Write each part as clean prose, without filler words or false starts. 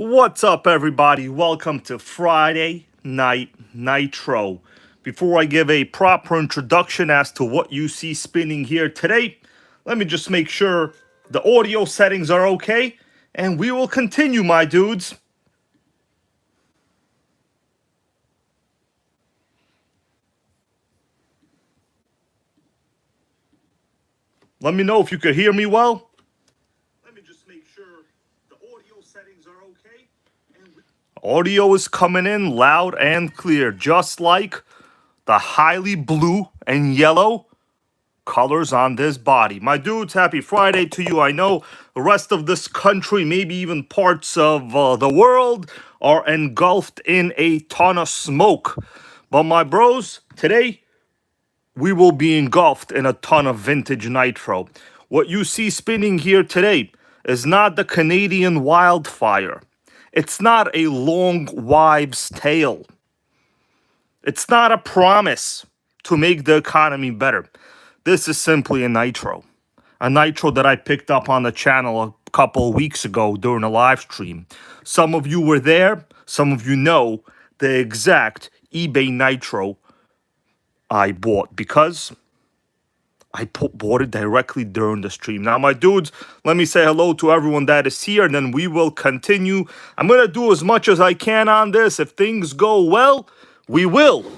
What's up, everybody? Welcome to Friday Night Nitro. Before I give a proper introduction as to what you see spinning here today, let me just make sure the audio settings are okay, and we will continue, my dudes. Let me know if you could hear me well. Let me just make sure the audio settings are okay. Audio is coming in loud and clear, just like the highly blue and yellow colors on this body. My dudes, happy Friday to you. I know the rest of this country, maybe even parts of the world, are engulfed in a ton of smoke. But my bros, today we will be engulfed in a ton of vintage nitro. What you see spinning here today is not the Canadian wildfire. It's not a long wives' tale. It's not a promise to make the economy better. This is simply a nitro that I picked up on the channel a couple of weeks ago during a live stream. Some of you were there, some of you know the exact eBay nitro I bought because I bought it directly during the stream. Now, my dudes, let me say hello to everyone that is here, and then we will continue. I'm going to do as much as I can on this. If things go well, we will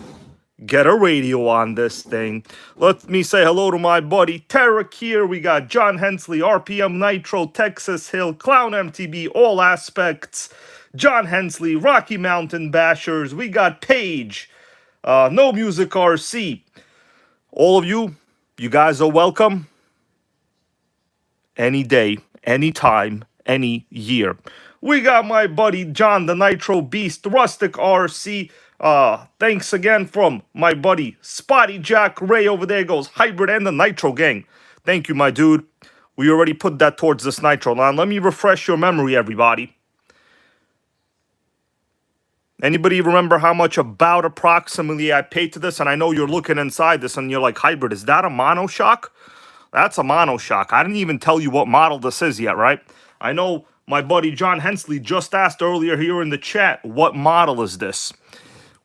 get a radio on this thing. Let me say hello to my buddy Tarek here. We got John Hensley, RPM Nitro, Texas Hill, Clown MTB, All Aspects, John Hensley, Rocky Mountain Bashers. We got Paige, No Music RC. All of you, you guys are welcome any day, anytime, any year. We got my buddy John the Nitro Beast, Rustic RC. Thanks again from my buddy Spotty Jack Ray over there goes Hybrid and the Nitro Gang. Thank you, my dude. We already put that towards this Nitro line. Let me refresh your memory, everybody. Anybody remember how much about approximately I paid to this? And I know you're looking inside this and you're like, Hybrid, is that a monoshock? That's a monoshock. I didn't even tell you what model this is yet, right? I know my buddy John Hensley just asked earlier here in the chat, what model is this?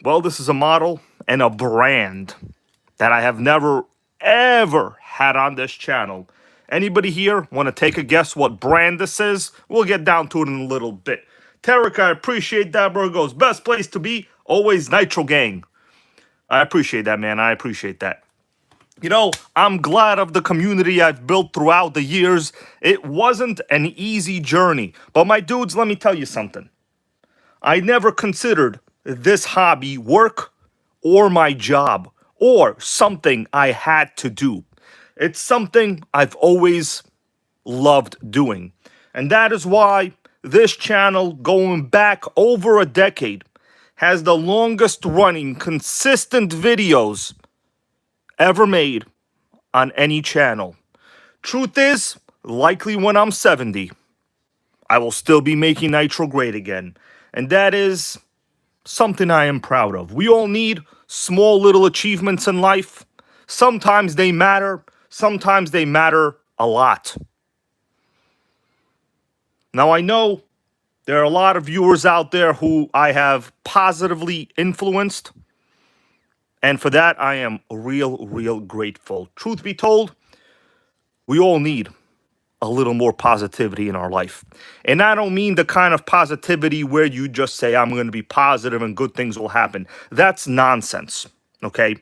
Well, this is a model and a brand that I have never, ever had on this channel. Anybody here want to take a guess what brand this is? We'll get down to it in a little bit. Tarek, I appreciate that, bro. Goes, best place to be, always Nitro Gang. I appreciate that, man. I appreciate that. You know, I'm glad of the community I've built throughout the years. It wasn't an easy journey. But my dudes, let me tell you something. I never considered this hobby work or my job or something I had to do. It's something I've always loved doing. And that is why this channel, going back over a decade, has the longest running consistent videos ever made on any channel. Truth is, likely when I'm 70, I will still be making Nitro great again. And that is something I am proud of. We all need small little achievements in life. Sometimes they matter. Sometimes they matter a lot. Now, I know there are a lot of viewers out there who I have positively influenced. And for that, I am real grateful. Truth be told, we all need a little more positivity in our life. And I don't mean the kind of positivity where you just say, I'm going to be positive and good things will happen. That's nonsense, okay?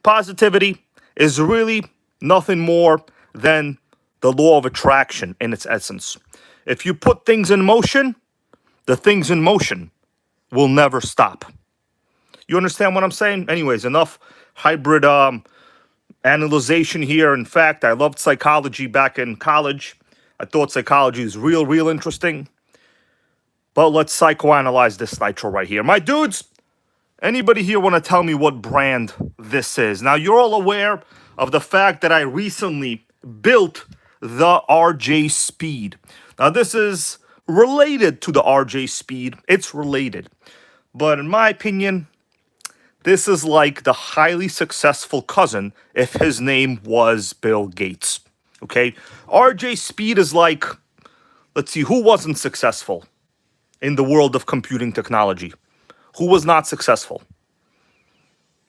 Positivity is really nothing more than the law of attraction in its essence. If you put things in motion, the things in motion will never stop. You understand what I'm saying? Anyways, enough hybrid analyzation here. In fact, I loved psychology back in college. I thought psychology is real interesting. But let's psychoanalyze this Nitro right here. My dudes, anybody here want to tell me what brand this is? Now, you're all aware of the fact that I recently built the RJ Speed. Now, this is related to the RJ Speed. It's related. But in my opinion, this is like the highly successful cousin if his name was Bill Gates. Okay? RJ Speed is like, let's see, who wasn't successful in the world of computing technology? Who was not successful?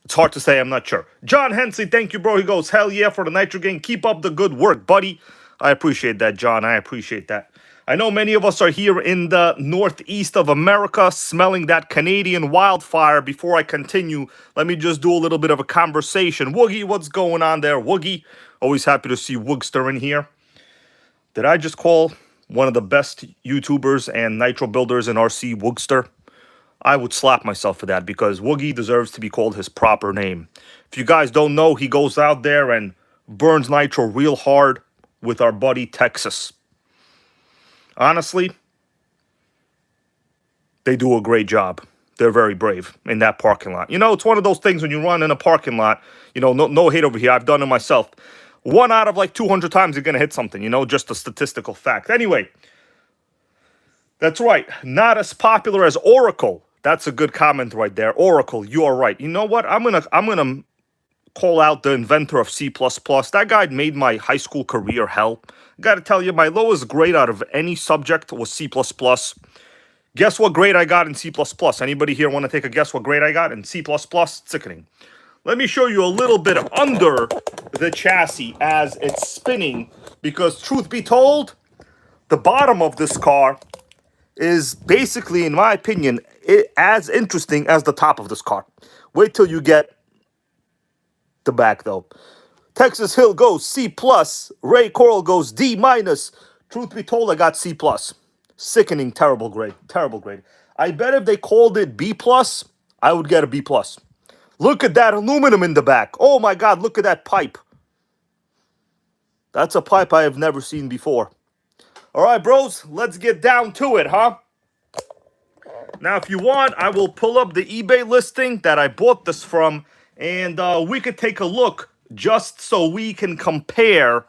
It's hard to say, I'm not sure. John Hensley, thank you, bro. He goes, hell yeah for the Nitro game. Keep up the good work, buddy. I appreciate that, John. I appreciate that. I know many of us are here in the northeast of America smelling that Canadian wildfire. Before I continue, let me just do a little bit of a conversation. Woogie, what's going on there? Woogie, always happy to see Woogster in here. Did I just call one of the best YouTubers and Nitro builders in RC Woogster? I would slap myself for that because Woogie deserves to be called his proper name. If you guys don't know, he goes out there and burns Nitro real hard with our buddy Texas. Honestly, they do a great job. They're very brave in that parking lot. You know, it's one of those things when you run in a parking lot, you know, no hate over here. I've done it myself. 1 out of like 200 times you're going to hit something, you know, just a statistical fact. Anyway, that's right. Not as popular as Oracle. That's a good comment right there. Oracle, you are right. You know what? I'm gonna call out the inventor of C++. That guy made my high school career hell. Got to tell you, my lowest grade out of any subject was C++. Guess what grade I got in C++? Anybody here want to take a guess what grade I got in C++? Sickening. Let me show you a little bit under the chassis as it's spinning, because truth be told, the bottom of this car is basically, in my opinion, as interesting as the top of this car. Wait till you get the back, though. Texas Hill goes C+. Ray Coral goes D-. Truth be told, I got C+. Sickening, terrible grade. Terrible grade. I bet if they called it B+, I would get a B+. Look at that aluminum in the back. Oh my God, look at that pipe. That's a pipe I have never seen before. All right, bros, let's get down to it, huh? Now, if you want, I will pull up the eBay listing that I bought this from, and we could take a look just so we can compare,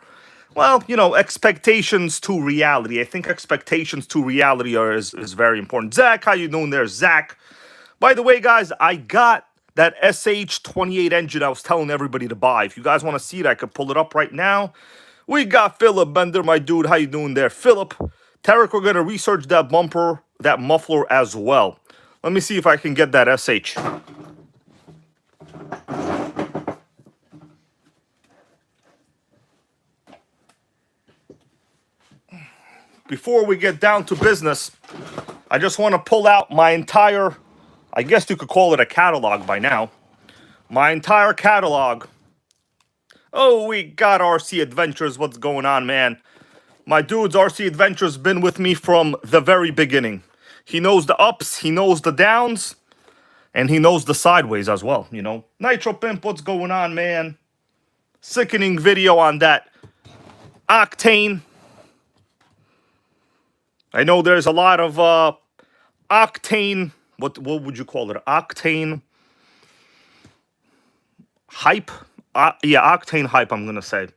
well, you know, expectations to reality. I think expectations to reality is very important. Zach, how you doing there, Zach? By the way, guys, I got that SH28 engine I was telling everybody to buy. If you guys want to see it, I could pull it up right now. We got Philip Bender, my dude. How you doing there, Philip? Tarek, we're going to research that bumper, that muffler as well. Let me see if I can get that SH. Before we get down to business, I just want to pull out my entire, I guess you could call it a catalog by now. My entire catalog. Oh, we got RC Adventures. What's going on, man? My dude's RC Adventures been with me from the very beginning. He knows the ups, he knows the downs, and he knows the sideways as well, you know. Nitro Pimp, what's going on, man? Sickening video on that Octane. I know there's a lot of Octane, what would you call it? Octane hype? Yeah, Octane hype, I'm going to say.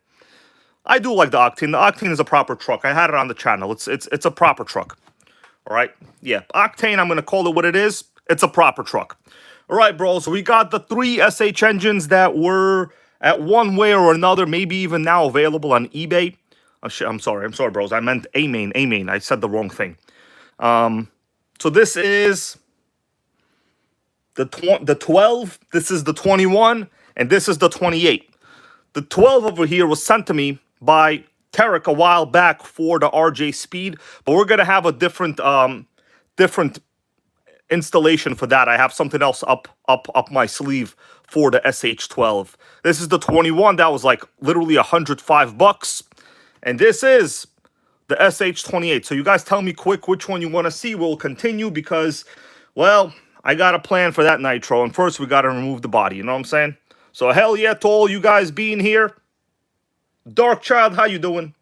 I do like the Octane. The Octane is a proper truck. I had it on the channel. It's a proper truck. All right? Yeah, Octane, I'm going to call it what it is. It's a proper truck. All right, bro. So we got the 3 SH engines that were at one way or another, maybe even now available on eBay. Oh, shit, I'm sorry, bros. I meant A-main. I said the wrong thing. So this is the 12. This is the 21. And this is the 28. The 12 over here was sent to me by Tarek a while back for the RJ Speed, but we're gonna have a different installation for that. I have something else up my sleeve for the SH12. This is the 21. That was like literally $105, and this is the SH28. So you guys tell me quick which one you want to see. We'll continue because, well, I got a plan for that Nitro, and first we got to remove the body. You know what I'm saying? So hell yeah to all you guys being here. Dark Child, how you doing?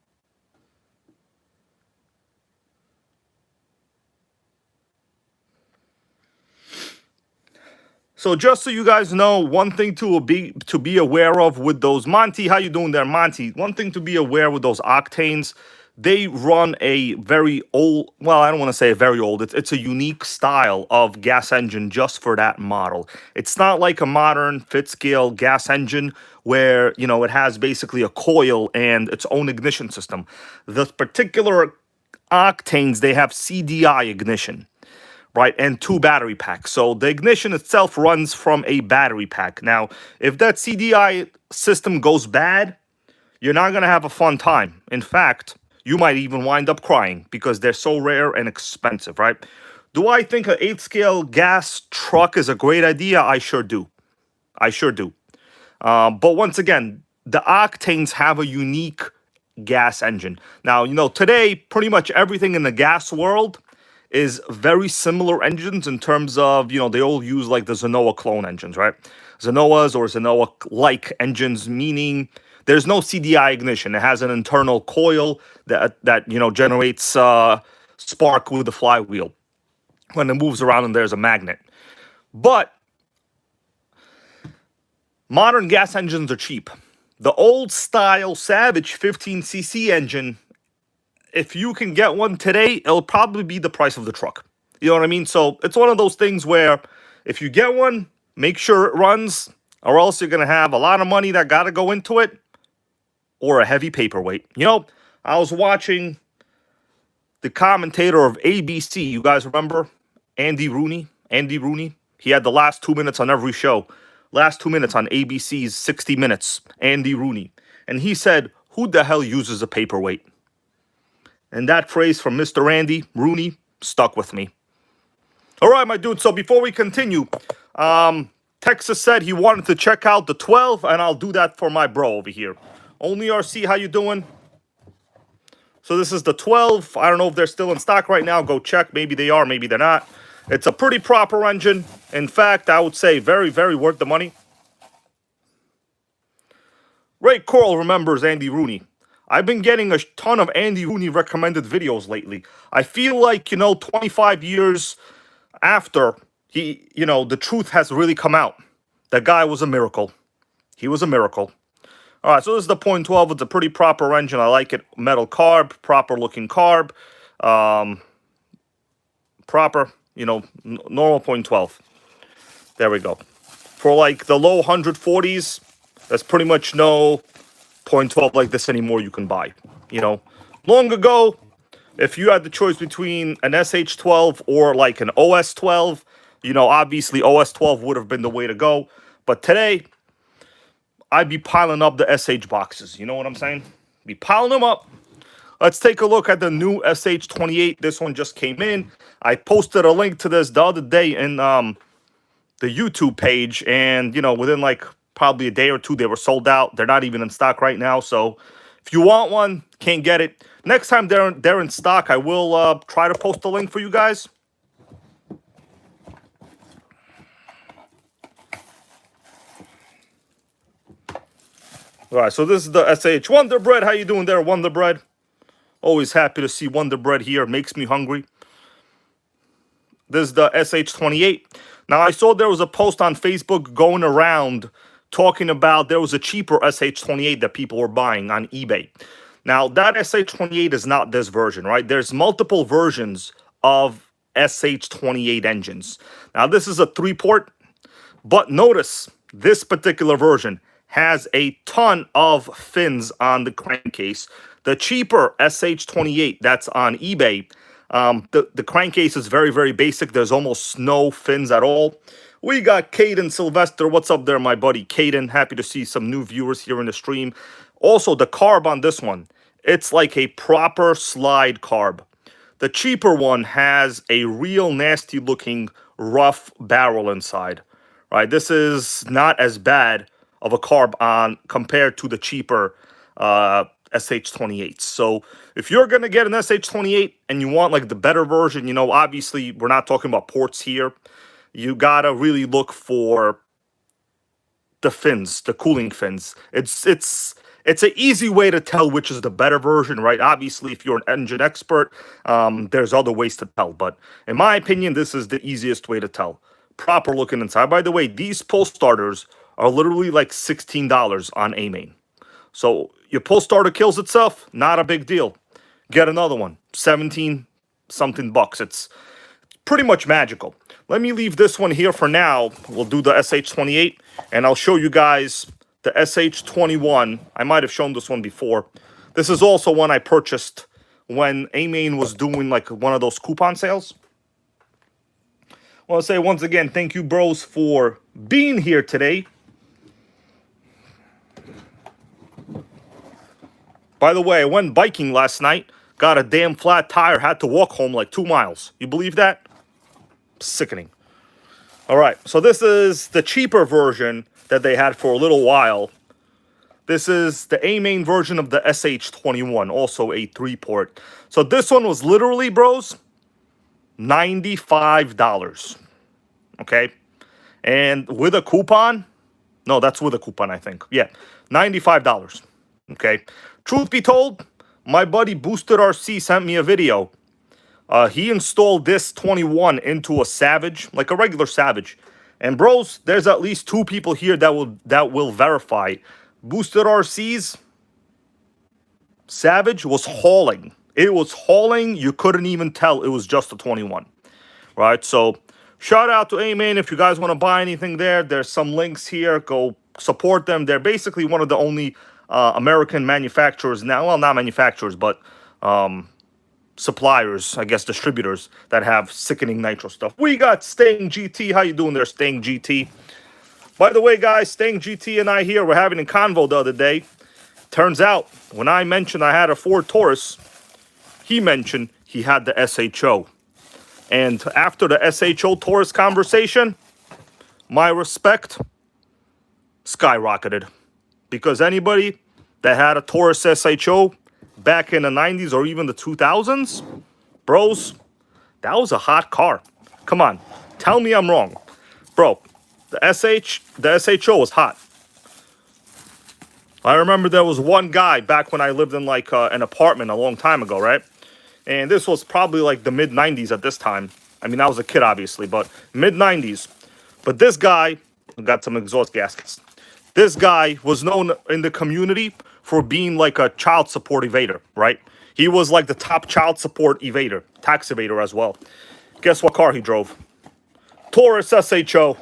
So just so you guys know, one thing to be aware of with those, Monty, how you doing there, Monty? One thing to be aware with those Octanes, they run a very old, well, I don't want to say very old, it's a unique style of gas engine just for that model. It's not like a modern fit-scale gas engine where, you know, it has basically a coil and its own ignition system. The particular Octanes, they have CDI ignition. right, and 2 battery packs. So the ignition itself runs from a battery pack. Now, if that CDI system goes bad, you're not going to have a fun time. In fact, you might even wind up crying because they're so rare and expensive, right? Do I think an 8-scale gas truck is a great idea? I sure do. I sure do. But once again, the octanes have a unique gas engine. Now, today, pretty much everything in the gas world is very similar engines in terms of, they all use like the Zenoa clone engines, right? Zenoas or Zenoa-like engines, meaning there's no CDI ignition. It has an internal coil that generates spark with the flywheel when it moves around, and there's a magnet. But modern gas engines are cheap. The old style Savage 15cc engine, if you can get one today, it'll probably be the price of the truck. You know what I mean? So it's one of those things where if you get one, make sure it runs, or else you're going to have a lot of money that got to go into it, or a heavy paperweight. I was watching the commentator of ABC. You guys remember Andy Rooney? Andy Rooney. He had the last 2 minutes on every show. Last 2 minutes on ABC's 60 Minutes. Andy Rooney. And he said, who the hell uses a paperweight? And that phrase from Mr. Andy Rooney stuck with me. All right, my dude. So before we continue, Texas said he wanted to check out the 12, and I'll do that for my bro over here. Only RC, how you doing? So this is the 12. I don't know if they're still in stock right now. Go check. Maybe they are, maybe they're not. It's a pretty proper engine. In fact, I would say very, very worth the money. Ray Coral remembers Andy Rooney. I've been getting a ton of Andy Rooney recommended videos lately. I feel like, 25 years after he, the truth has really come out. That guy was a miracle. He was a miracle. All right, so this is the .12. It's a pretty proper engine. I like it. Metal carb, proper looking carb. Proper, normal .12. There we go. For like the low 140s, there's pretty much no .12 like this anymore you can buy. Long ago, if you had the choice between an SH12 or like an OS12, obviously OS12 would have been the way to go. But today, I'd be piling up the SH boxes. You know what I'm saying? Be piling them up. Let's take a look at the new SH28. This one just came in. I posted a link to this the other day in the YouTube page. And, within like probably a day or two, they were sold out. They're not even in stock right now. So if you want one, can't get it. Next time they're in stock, I will try to post a link for you guys. All right, so this is the SH Wonder Bread. How you doing there, Wonder Bread? Always happy to see Wonder Bread here. Makes me hungry. This is the SH28. Now, I saw there was a post on Facebook going around talking about there was a cheaper SH28 that people were buying on eBay. Now, that SH28 is not this version, right? There's multiple versions of SH28 engines. Now, this is a 3-port, but notice this particular version has a ton of fins on the crankcase. The cheaper SH28 that's on eBay, the crankcase is very, very basic. There's almost no fins at all. We got Caden Sylvester. What's up there, my buddy Caden? Happy to see some new viewers here in the stream. Also, the carb on this one, it's like a proper slide carb. The cheaper one has a real nasty looking rough barrel inside. Right, this is not as bad of a carb on compared to the cheaper SH28s. So if you're going to get an SH28 and you want like the better version, obviously we're not talking about ports here. You got to really look for the fins, the cooling fins. It's an easy way to tell which is the better version, right? Obviously, if you're an engine expert, there's other ways to tell. But in my opinion, this is the easiest way to tell. Proper looking inside. By the way, these pull starters are literally like $16 on A-Main. So your pull starter kills itself, not a big deal. Get another one, 17 something bucks. It's pretty much magical. Let me leave this one here for now. We'll do the SH28, and I'll show you guys the SH21. I might have shown this one before. This is also one I purchased when A-Main was doing like one of those coupon sales. I want to say once again, thank you, bros, for being here today. By the way, I went biking last night, got a damn flat tire, had to walk home like 2 miles. You believe that? Sickening. All right, so this is the cheaper version that they had for a little while. This is the A-main version of the SH21, also a 3-port. So this one was literally, bros, $95. Okay? And with a coupon, no, that's with a coupon, I think. Yeah, $95. Okay? Truth be told, my buddy Boosted RC sent me a video. He installed this 21 into a Savage, like a regular Savage. And bros, there's at least 2 people here that will verify. Boosted RC's Savage was hauling. It was hauling. You couldn't even tell it was just a 21. Right? So shout out to A-Main. If you guys want to buy anything there, there's some links here. Go support them. They're basically one of the only American manufacturers now. Well, not manufacturers, but suppliers, I guess distributors, that have sickening nitro stuff. We got Staying GT. How you doing there, Staying GT? By the way, guys, Staying GT and I here were having a convo the other day. Turns out, when I mentioned I had a Ford Taurus, he mentioned he had the SHO. And after the SHO Taurus conversation, my respect skyrocketed. Because anybody that had a Taurus SHO back in the 90s or even the 2000s, bros, that was a hot car. Come on, tell me I'm wrong. Bro, the SHO was hot. I remember there was one guy back when I lived in like an apartment a long time ago, right? And this was probably like the mid-90s at this time. I mean, I was a kid, obviously, but mid-90s. But this guy, got some exhaust gaskets. This guy was known in the community for being like a child support evader, right? He was like the top child support evader, tax evader as well. Guess what car he drove? Taurus SHO.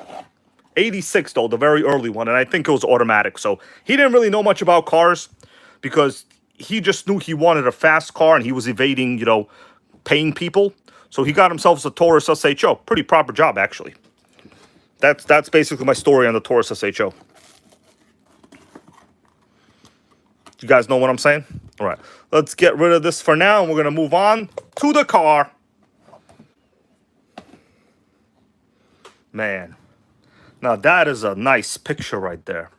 86 though, the very early one, and I think it was automatic. So he didn't really know much about cars because he just knew he wanted a fast car and he was evading, you know, paying people. So he got himself a Taurus SHO. Pretty proper job, actually. That's basically my story on the Taurus SHO. You guys know what I'm saying? All right, let's get rid of this for now, and we're going to move on to the car. Man, now that is a nice picture right there.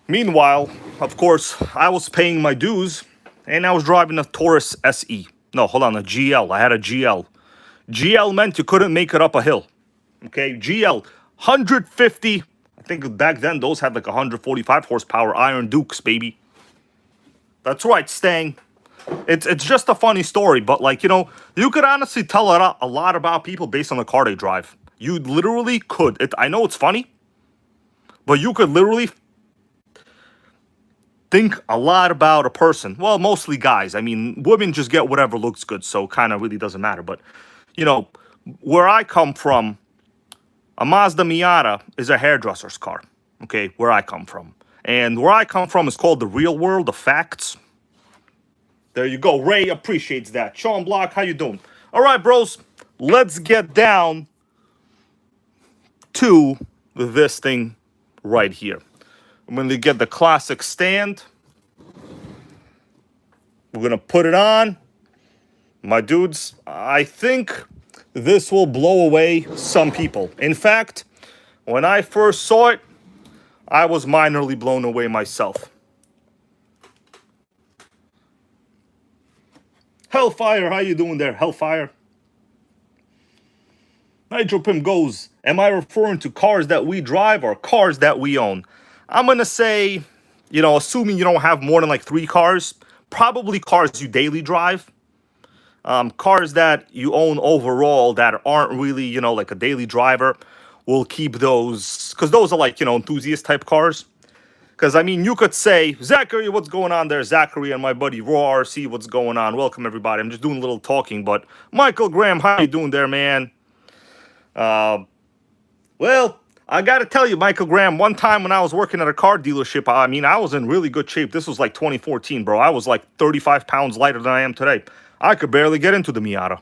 Meanwhile, of course, I was paying my dues, and I was driving a Taurus SE. No, hold on, a GL. I had a GL. GL meant you couldn't make it up a hill. Okay, GL, 150. I think back then those had like 145 horsepower Iron Dukes, baby. That's right, Stang. It's just a funny story, but like, you know, you could honestly tell a lot about people based on the car they drive. You literally could. I know it's funny, but you could literally think a lot about a person. Well, mostly guys. I mean, women just get whatever looks good, so kind of really doesn't matter. But, you know, where I come from, a Mazda Miata is a hairdresser's car, okay, where I come from. And where I come from is called the real world, the facts. There you go. Ray appreciates that. Sean Block, how you doing? All right, bros, let's get down to this thing right here. I'm going to get the classic stand. We're going to put it on. My dudes, I think this will blow away some people. In fact, when I first saw it, I was minorly blown away myself. Hellfire, how you doing there, Hellfire? Nitro Pimp goes, am I referring to cars that we drive or cars that we own? I'm going to say, you know, assuming you don't have more than like 3 cars, probably cars you daily drive. Cars that you own overall that aren't really, you know, like a daily driver, we'll keep those, because those are like, you know, enthusiast type cars. Because, I mean, you could say, Zachary, what's going on there? Zachary and my buddy Raw RC, what's going on? Welcome, everybody. I'm just doing a little talking, but Michael Graham, how you doing there, man? Well, I got to tell you, Michael Graham, one time when I was working at a car dealership, I mean, I was in really good shape. This was like 2014, bro. I was like 35 pounds lighter than I am today. I could barely get into the Miata.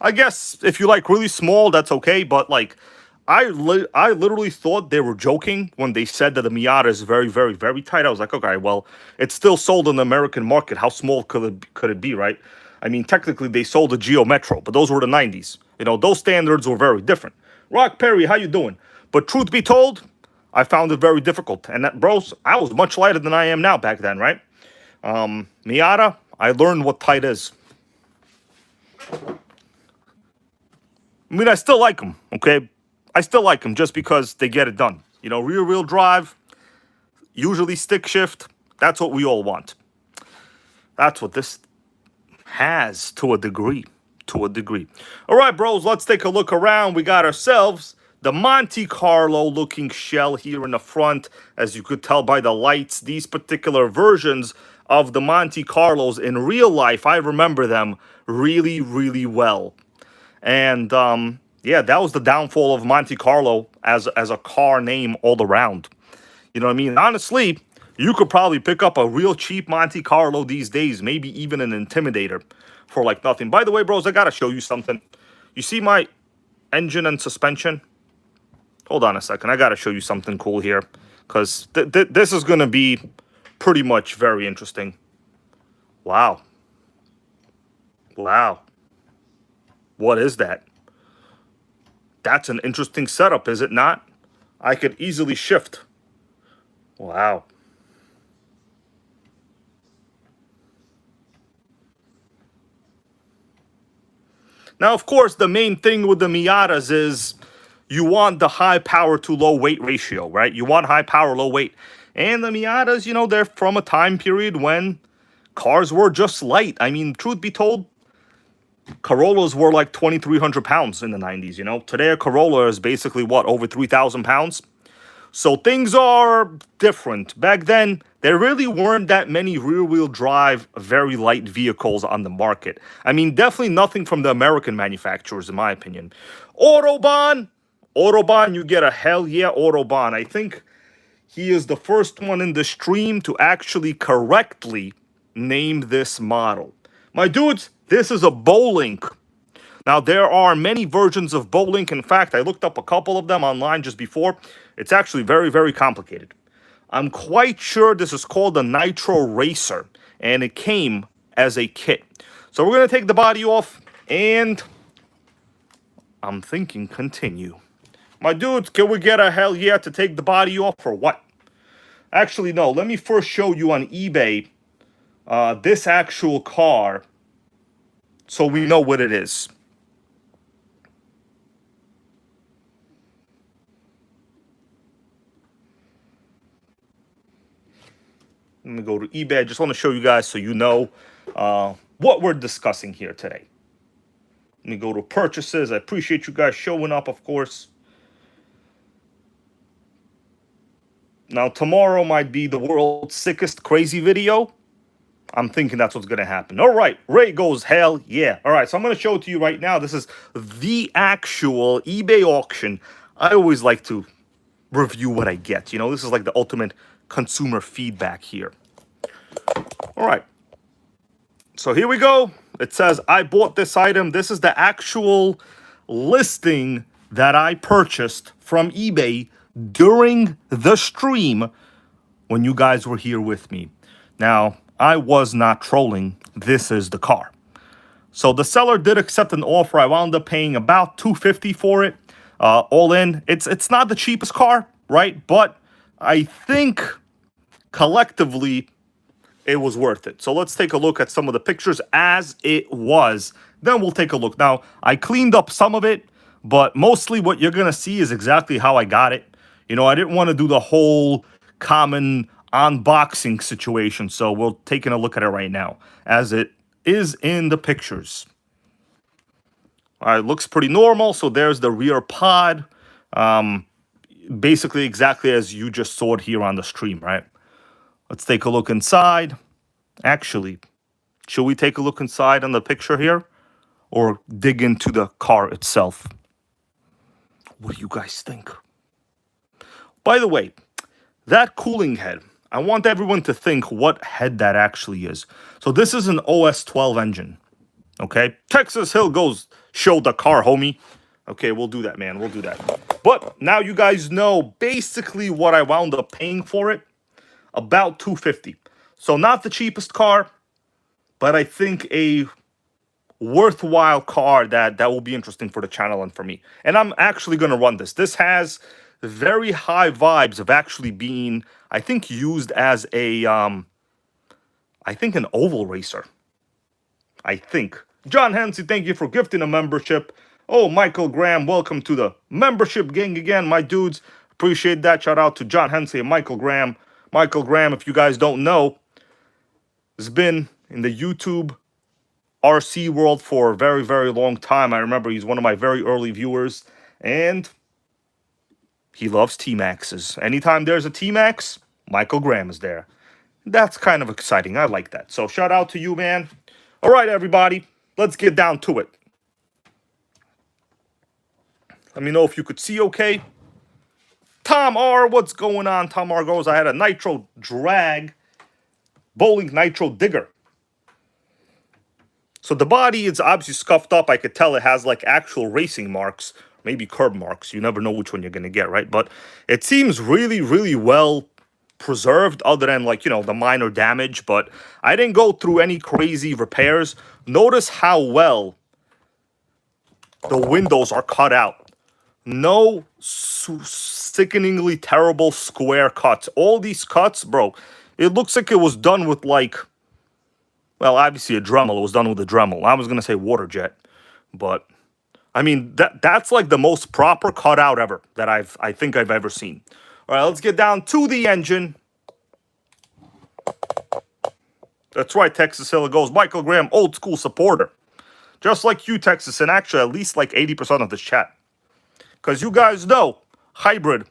I guess if you like really small, that's okay. But like, I literally thought they were joking when they said that the Miata is very, very, very tight. I was like, okay, well, it's still sold in the American market. How small could it be, right? I mean, technically they sold a Geo Metro, but those were the 90s. You know, those standards were very different. Rock Perry, how you doing? But truth be told, I found it very difficult. And that, bros, I was much lighter than I am now back then, right? Miata, I learned what tight is. I mean, I still like them, okay? I still like them just because they get it done. You know, rear-wheel drive, usually stick shift. That's what we all want. That's what this has to a degree. To a degree. All right, bros, let's take a look around. We got ourselves the Monte Carlo looking shell here in the front. As you could tell by the lights, these particular versions of the Monte Carlos in real life, I remember them really, really well. And yeah, that was the downfall of Monte Carlo as a car name all around. You know what I mean? Honestly, you could probably pick up a real cheap Monte Carlo these days, maybe even an Intimidator for like nothing. By the way, bros, I gotta show you something. You see my engine and suspension? Hold on a second. I gotta show you something cool here, because this is gonna be pretty much very interesting. Wow. Wow. What is that? That's an interesting setup, is it not? I could easily shift. Wow. Now, of course, the main thing with the Miatas is you want the high power to low weight ratio, right? You want high power, low weight. And the Miatas, you know, they're from a time period when cars were just light. I mean, truth be told, Corollas were like 2,300 pounds in the 90s, you know? Today, a Corolla is basically, what, over 3,000 pounds? So things are different. Back then, there really weren't that many rear-wheel drive, very light vehicles on the market. I mean, definitely nothing from the American manufacturers, in my opinion. Autobahn, you get a hell yeah Autobahn. I think he is the first one in the stream to actually correctly name this model. My dudes, this is a Bolink. Now, there are many versions of Bolink. In fact, I looked up a couple of them online just before. It's actually very, very complicated. I'm quite sure this is called a Nitro Racer, and it came as a kit. So we're going to take the body off, and I'm thinking continue. My dudes, can we get a hell yeah to take the body off or what? Actually, no. Let me first show you on eBay this actual car so we know what it is. Let me go to eBay. I just want to show you guys so you know what we're discussing here today. Let me go to purchases. I appreciate you guys showing up, of course. Now, tomorrow might be the world's sickest crazy video. I'm thinking that's what's going to happen. All right. Ray goes, hell yeah. All right. So I'm going to show it to you right now. This is the actual eBay auction. I always like to review what I get. You know, this is like the ultimate consumer feedback here. All right. So here we go. It says, I bought this item. This is the actual listing that I purchased from eBay during the stream when you guys were here with me. Now, I was not trolling. This is the car. So the seller did accept an offer. I wound up paying about $250 for it. All in. It's not the cheapest car, right? But I think collectively it was worth it. So let's take a look at some of the pictures as it was. Then we'll take a look. Now, I cleaned up some of it, but mostly what you're going to see is exactly how I got it. You know, I didn't want to do the whole common unboxing situation, so we're taking a look at it right now as it is in the pictures. All right, looks pretty normal. So there's the rear pod. Basically exactly as you just saw it here on the stream, right? Let's take a look inside. Actually, should we take a look inside on the picture here or dig into the car itself? What do you guys think? By the way, that cooling head, I want everyone to think what head that actually is. So this is an OS 12 engine. Okay, Texas Hill goes show the car, homie. Okay, we'll do that, man. We'll do that. But now you guys know basically what I wound up paying for it. About $250. So not the cheapest car, but I think a worthwhile car that will be interesting for the channel and for me. And I'm actually going to run this. This has very high vibes of actually being, I think, used as a, I think an oval racer. I think. John Hensey, thank you for gifting a membership. Oh, Michael Graham, welcome to the membership gang again, my dudes. Appreciate that. Shout out to John Hensey and Michael Graham. Michael Graham, if you guys don't know, has been in the YouTube RC world for a very, very long time. I remember he's one of my very early viewers, and he loves T-Maxes. Anytime there's a T-Max, Michael Graham is there. That's kind of exciting. I like that. So shout out to you, man. All right, everybody, let's get down to it. Let me know if you could see okay. Tom R, what's going on? Tom R goes, I had a Nitro drag, bowling Nitro digger. So the body is obviously scuffed up. I could tell it has like actual racing marks, maybe curb marks. You never know which one you're going to get, right? But it seems really, really well preserved other than like, you know, the minor damage. But I didn't go through any crazy repairs. Notice how well the windows are cut out. No sickeningly terrible square cuts. All these cuts, bro, it looks like it was done with like, well, obviously a Dremel. It was done with a Dremel. I was going to say water jet, but I mean, that's like the most proper cutout ever that I think I've ever seen. All right, let's get down to the engine. That's right, Texas Hill goes. Michael Graham, old school supporter. Just like you, Texas, and actually at least like 80% of this chat. Because you guys know, hybrid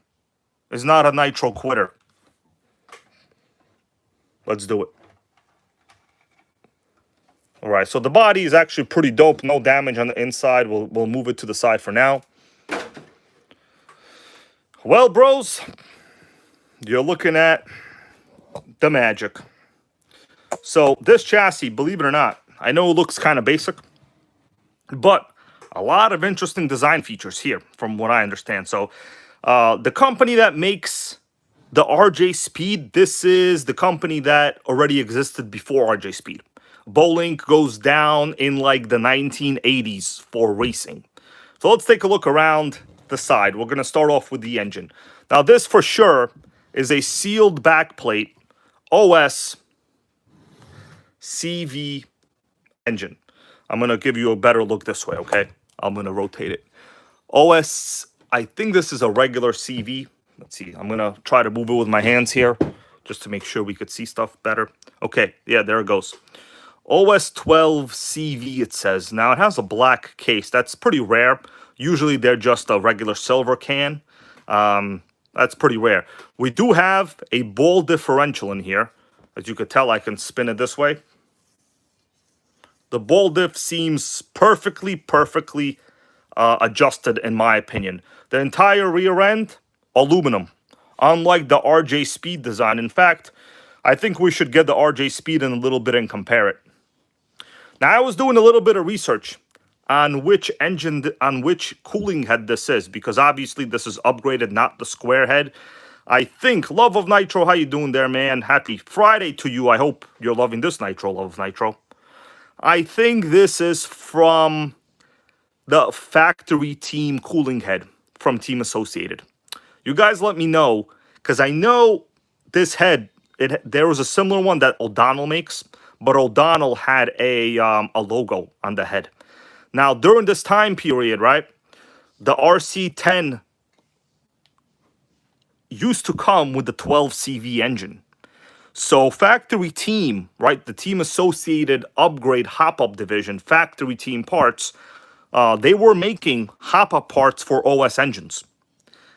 is not a nitro quitter. Let's do it. All right, so the body is actually pretty dope. No damage on the inside. We'll move it to the side for now. Well, bros, you're looking at the magic. So this chassis, believe it or not, I know it looks kind of basic, but a lot of interesting design features here from what I understand. So the company that makes the RJ Speed, this is the company that already existed before RJ Speed. Bowlink goes down in like the 1980s for racing. So let's take a look around the side. We're going to start off with the engine. Now this for sure is a sealed backplate OS CV engine. I'm going to give you a better look this way, okay? I'm going to rotate it. OS, I think this is a regular CV. Let's see. I'm going to try to move it with my hands here just to make sure we could see stuff better. Okay, yeah, there it goes. OS 12 CV, it says. Now, it has a black case. That's pretty rare. Usually, they're just a regular silver can. That's pretty rare. We do have a ball differential in here. As you could tell, I can spin it this way. The ball diff seems perfectly adjusted, in my opinion. The entire rear end, aluminum. Unlike the RJ Speed design. In fact, I think we should get the RJ Speed in a little bit and compare it. Now, I was doing a little bit of research on which engine, on which cooling head this is, because obviously this is upgraded, not the square head. I think, Love of Nitro, how you doing there, man? Happy Friday to you. I hope you're loving this Nitro, Love of Nitro. I think this is from the factory team cooling head from Team Associated. You guys let me know, because I know this head, there was a similar one that O'Donnell makes, but O'Donnell had a logo on the head. Now, during this time period, right, the RC10 used to come with the 12 CV engine. So factory team, right, the Team Associated upgrade hop-up division, factory team parts, they were making hop-up parts for OS engines.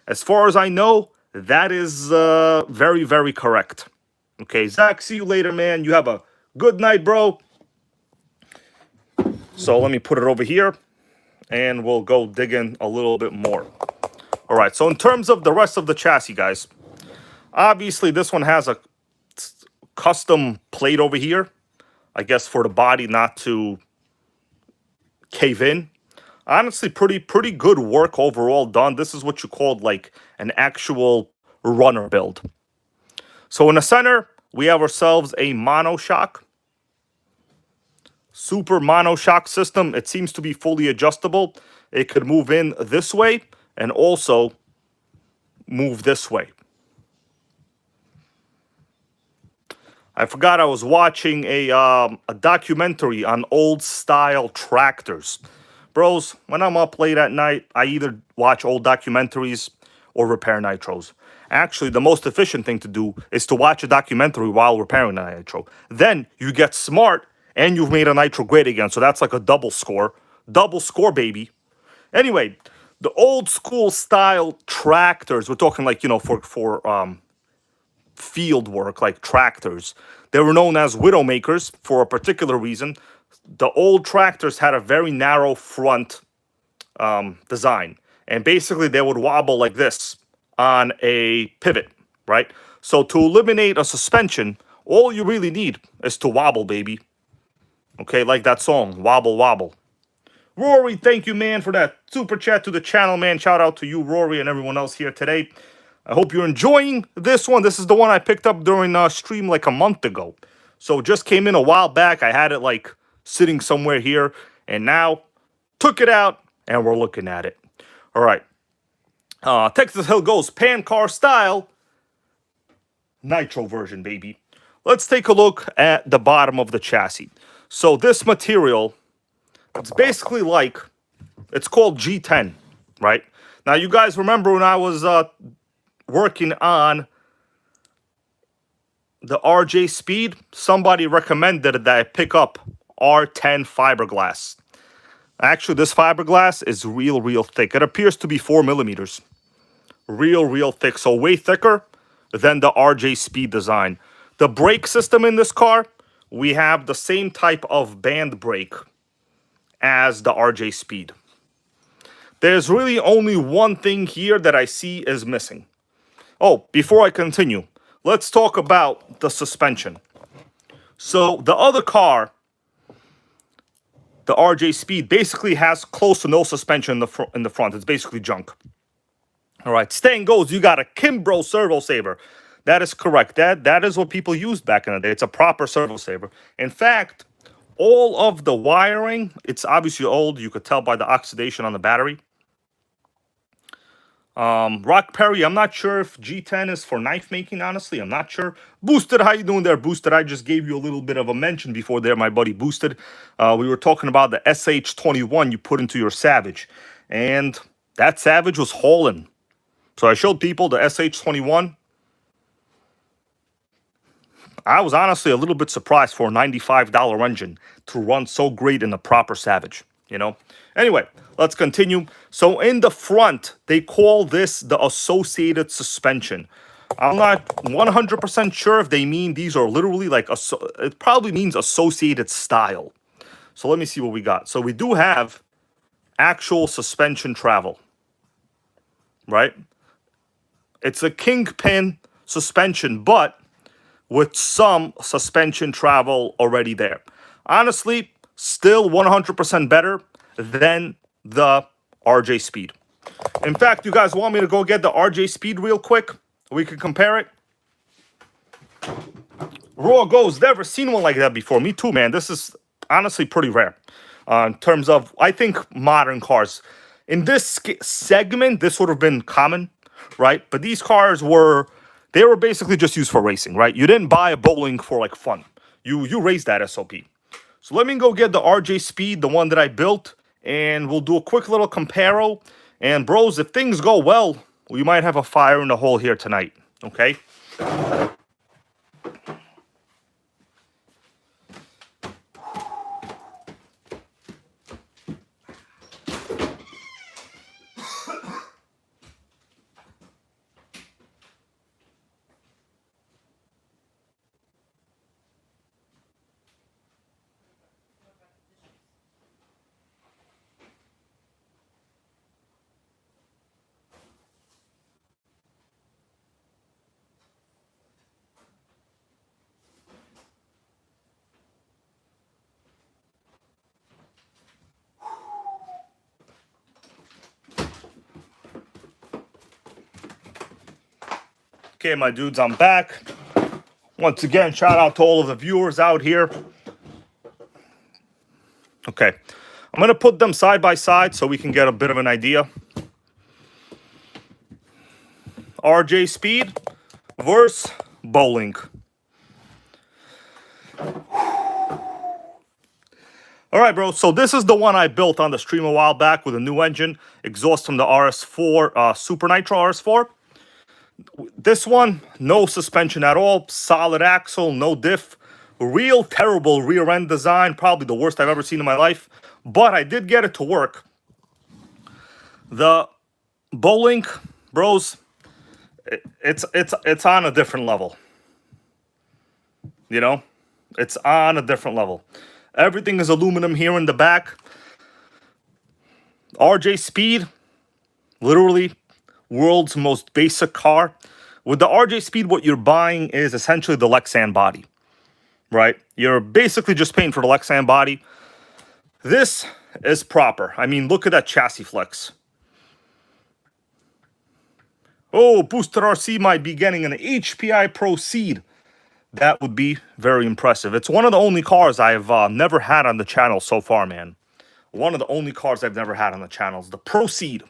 As far as I know, that is very, very correct. Okay, Zach, see you later, man. You have a good night, bro. So let me put it over here, and we'll go dig in a little bit more. All right, so in terms of the rest of the chassis, guys, obviously this one has a custom plate over here, I guess for the body not to cave in. Honestly, pretty good work overall done. This is what you called like an actual runner build. So in the center, we have ourselves a monoshock. Super monoshock system. It seems to be fully adjustable. It could move in this way and also move this way. I forgot I was watching a documentary on old style tractors. Bros, when I'm up late at night, I either watch old documentaries or repair nitros. Actually, the most efficient thing to do is to watch a documentary while repairing a nitro. Then you get smart and you've made a nitro great again. So that's like a double score. Double score, baby. Anyway, the old school style tractors, we're talking like, you know, for field work, like tractors. They were known as widowmakers for a particular reason. The old tractors had a very narrow front design, and basically they would wobble like this on a pivot, right? So to eliminate a suspension, all you really need is to wobble, baby. Okay, like that song, Wobble Wobble. Rory, thank you, man, for that super chat to the channel, man. Shout out to you, Rory, and everyone else here today. I hope you're enjoying this one. This is the one I picked up during stream like a month ago. So just came in a while back. I had it like sitting somewhere here, and now took it out, and we're looking at it. All right. Texas Hill goes pan car style nitro version, baby. Let's take a look at the bottom of the chassis. So this material, it's basically like, it's called G10, right? Now, you guys remember when I was working on the RJ Speed, somebody recommended that I pick up R10 fiberglass. Actually, this fiberglass is real thick. It appears to be 4 millimeters. Real thick. So way thicker than the RJ Speed design. The brake system in this car, we have the same type of band brake as the RJ Speed. There's really only one thing here that I see is missing. Oh, before I continue, let's talk about the suspension. So the other car, the RJ Speed, basically has close to no suspension in the front. It's basically junk. All right, staying goes, you got a Kimbro servo saver. That is correct. That is what people used back in the day. It's a proper servo saver. In fact, all of the wiring, it's obviously old. You could tell by the oxidation on the battery. Rock Perry, I'm not sure if G10 is for knife making, honestly. I'm not sure. Boosted, how you doing there, Boosted? I just gave you a little bit of a mention before there, my buddy Boosted. We were talking about the SH21 you put into your Savage. And that Savage was hauling. So I showed people the SH21. I was honestly a little bit surprised for a $95 engine to run so great in the proper Savage, you know? Anyway, let's continue. So in the front, they call this the associated suspension. I'm not 100% sure if they mean these are literally like, it probably means associated style. So let me see what we got. So we do have actual suspension travel, right? It's a kingpin suspension, but with some suspension travel already there. Honestly, still 100% better than the RJ Speed. In fact, you guys want me to go get the RJ Speed real quick? We can compare it. Raw goes, never seen one like that before. Me too, man. This is honestly pretty rare in terms of, I think, modern cars. In this segment, this would have been common, right? But these cars were, they were basically just used for racing, right? You didn't buy a bowling for like fun. You raced that SOP. So let me go get the RJ Speed, the one that I built, and we'll do a quick little comparo. And bros, if things go well, we might have a fire in the hole here tonight, okay? Okay, my dudes, I'm back. Once again, shout out to all of the viewers out here. Okay, I'm going to put them side by side so we can get a bit of an idea. RJ Speed versus Bowling. All right, bro, so this is the one I built on the stream a while back with a new engine, exhaust from the RS4, Super Nitro RS4. This one, no suspension at all, solid axle, no diff, real terrible rear end design, probably the worst I've ever seen in my life, but I did get it to work. The Bowling, bros, it's on a different level. You know, it's on a different level. Everything is aluminum here in the back. RJ Speed, literally world's most basic car. With the RJ Speed, what you're buying is essentially the Lexan body, right? You're basically just paying for the Lexan body. This is proper. I mean, look at that chassis flex. Oh, Boosted RC might be getting an HPI Pro Seed. That would be very impressive. It's one of the only cars I've never had on the channel so far, man. One of the only cars I've never had on the channel is the Pro Seed.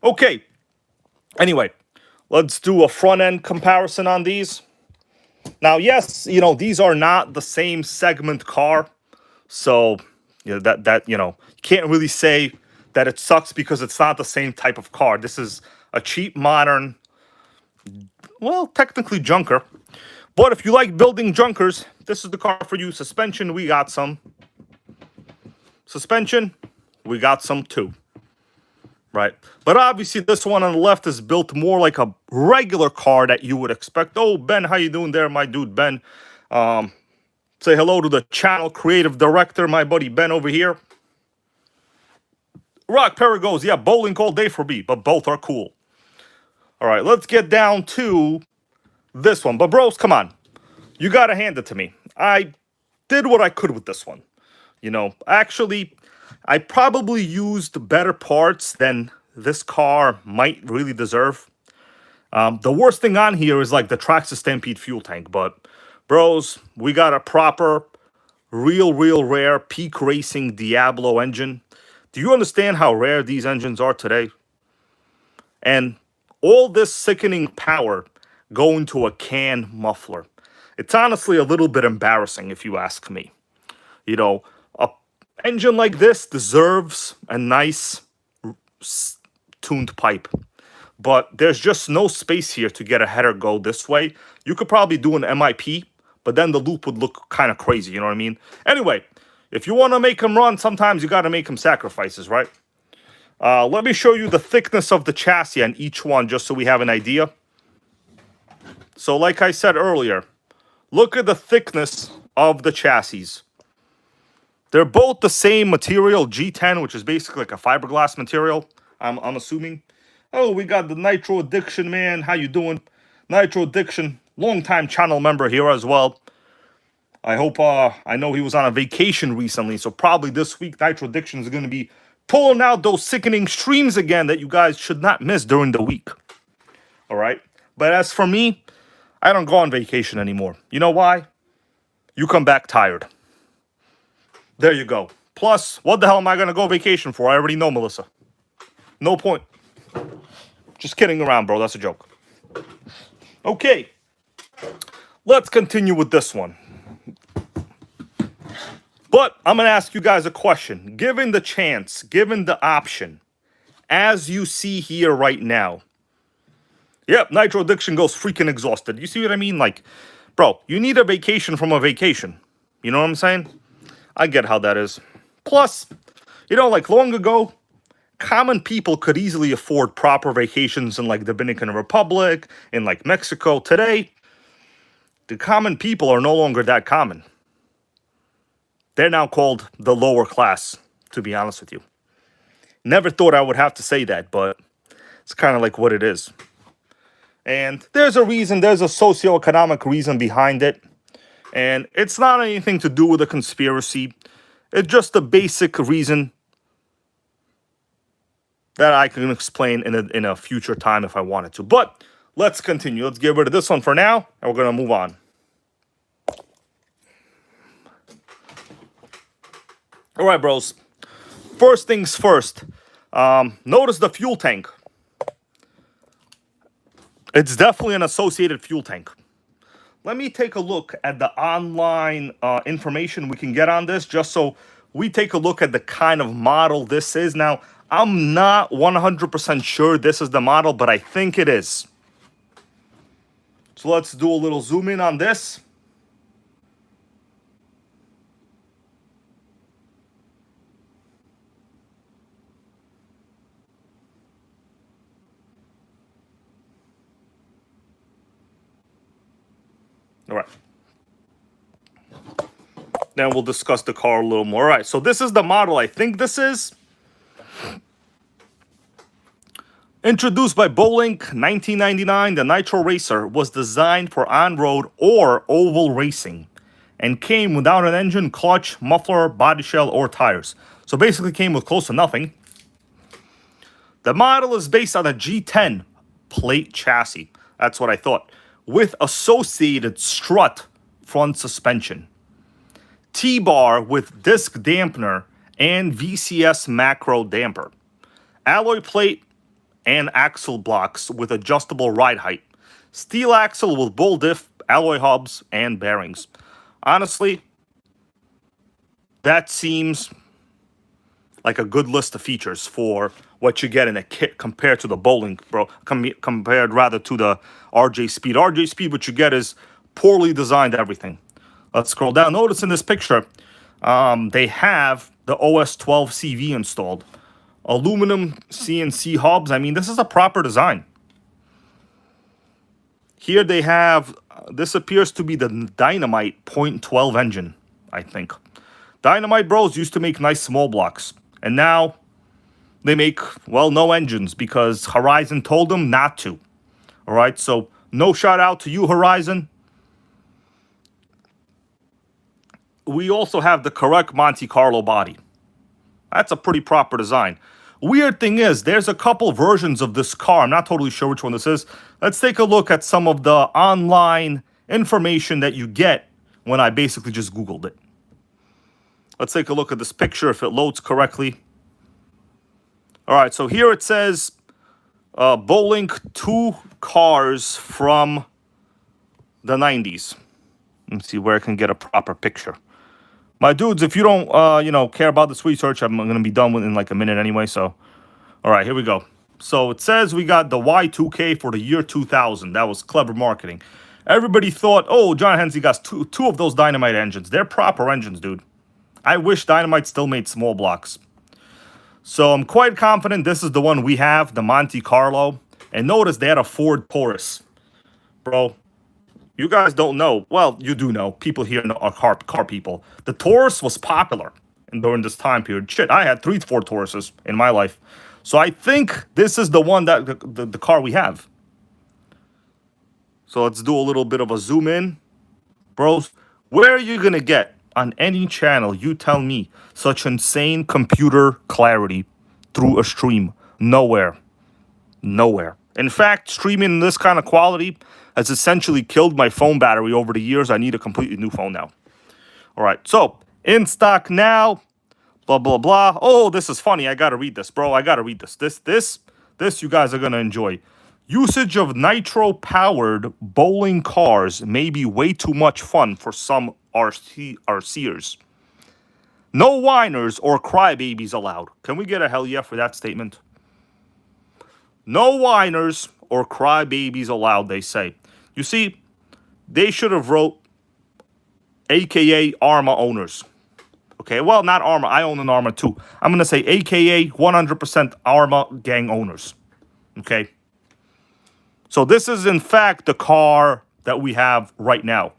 Okay. Anyway, let's do a front end comparison on these. Now, yes, you know, these are not the same segment car. So, you know, you can't really say that it sucks because it's not the same type of car. This is a cheap, modern, well, technically junker. But if you like building junkers, this is the car for you. Suspension, we got some. Suspension, we got some too. Right? But obviously this one on the left is built more like a regular car that you would expect. Oh, Ben, how you doing there, my dude Ben? Say hello to the channel creative director, my buddy Ben over here. Rock Perry goes, yeah, Bowling all day for me, but both are cool. All right, let's get down to this one. But bros, come on. You got to hand it to me. I did what I could with this one. You know, actually, I probably used better parts than this car might really deserve. The worst thing on here is like the Traxxas Stampede fuel tank. But, bros, we got a proper, real rare peak racing Diablo engine. Do you understand how rare these engines are today? And all this sickening power going to a can muffler. It's honestly a little bit embarrassing if you ask me. You know, a engine like this deserves a nice tuned pipe. But there's just no space here to get a header go this way. You could probably do an MIP, but then the loop would look kind of crazy, you know what I mean? Anyway, if you want to make them run, sometimes you got to make them sacrifices, right? Let me show you the thickness of the chassis on each one just so we have an idea. So like I said earlier, look at the thickness of the chassis. They're both the same material, G10, which is basically like a fiberglass material, I'm assuming. Oh, we got the Nitro Addiction, man. How you doing? Nitro Addiction, longtime channel member here as well. I hope, I know he was on a vacation recently, so probably this week Nitro Addiction is going to be pulling out those sickening streams again that you guys should not miss during the week. All right? But as for me, I don't go on vacation anymore. You know why? You come back tired. There you go. Plus, what the hell am I going to go vacation for? I already know, Melissa. No point. Just kidding around, bro. That's a joke. Okay. Let's continue with this one. But I'm going to ask you guys a question. Given the chance, given the option, as you see here right now. Yep, Nitro Addiction goes freaking exhausted. You see what I mean? Like, bro, you need a vacation from a vacation. You know what I'm saying? I get how that is. Plus, you know, like long ago, common people could easily afford proper vacations in like Dominican Republic, in like Mexico. Today, the common people are no longer that common. They're now called the lower class, to be honest with you. Never thought I would have to say that, but it's kind of like what it is. And there's a reason, there's a socioeconomic reason behind it. And it's not anything to do with a conspiracy. It's just a basic reason that I can explain in a future time if I wanted to. But let's continue. Let's get rid of this one for now, and we're gonna move on. All right, bros. First things first. Notice the fuel tank. It's definitely an associated fuel tank. Let me take a look at the online information we can get on this, just so we take a look at the kind of model this is. Now, I'm not 100% sure this is the model, but I think it is. So let's do a little zoom in on this. All right. Then we'll discuss the car a little more. All right, so this is the model I think this is. Introduced by Bolink, 1999, the Nitro Racer was designed for on-road or oval racing and came without an engine, clutch, muffler, body shell, or tires. So basically came with close to nothing. The model is based on a G10 plate chassis. That's what I thought. With associated strut front suspension. T-bar with disc dampener and VCS macro damper. Alloy plate and axle blocks with adjustable ride height. Steel axle with bull diff, alloy hubs, and bearings. Honestly, that seems like a good list of features for what you get in a kit compared to the Bolink, bro. Compared rather to the RJ Speed. RJ Speed, what you get is poorly designed everything. Let's scroll down. Notice in this picture, they have the OS 12 CV installed. Aluminum CNC hubs. I mean, this is a proper design. Here they have, this appears to be the Dynamite .12 engine, I think. Dynamite bros used to make nice small blocks. And now they make, well, no engines because Horizon told them not to. All right, so no shout out to you, Horizon. We also have the correct Monte Carlo body. That's a pretty proper design. Weird thing is, there's a couple versions of this car. I'm not totally sure which one this is. Let's take a look at some of the online information that you get when I basically just Googled it. Let's take a look at this picture if it loads correctly. All right, so here it says Bolink 2 cars from the 90s. Let's see where I can get a proper picture. My dudes, if you don't, care about this research, I'm going to be done in like a minute anyway, so. All right, here we go. So it says we got the Y2K for the year 2000. That was clever marketing. Everybody thought, oh, John Hensey got two of those Dynamite engines. They're proper engines, dude. I wish Dynamite still made small blocks. So I'm quite confident this is the one we have, the Monte Carlo. And notice they had a Ford Taurus. Bro, you guys don't know. Well, you do know. People here are car people. The Taurus was popular during this time period. Shit, I had 3 Ford Tauruses in my life. So I think this is the one that the car we have. So let's do a little bit of a zoom in. Bros, where are you going to get on any channel, you tell me, such insane computer clarity through a stream? Nowhere. Nowhere. In fact, streaming in this kind of quality has essentially killed my phone battery over the years. I need a completely new phone now. All right, so in stock now, blah, blah, blah. Oh, this is funny. I got to read this, bro. I got to read this. This you guys are going to enjoy. Usage of nitro-powered bowling cars may be way too much fun for some RCers. No whiners or crybabies allowed. Can we get a hell yeah for that statement? No whiners or crybabies allowed, they say. You see, they should have wrote AKA Arma owners. Okay, well, not Arma. I own an Arma too. I'm going to say AKA 100% Arma gang owners. Okay. So this is, in fact, the car that we have right now.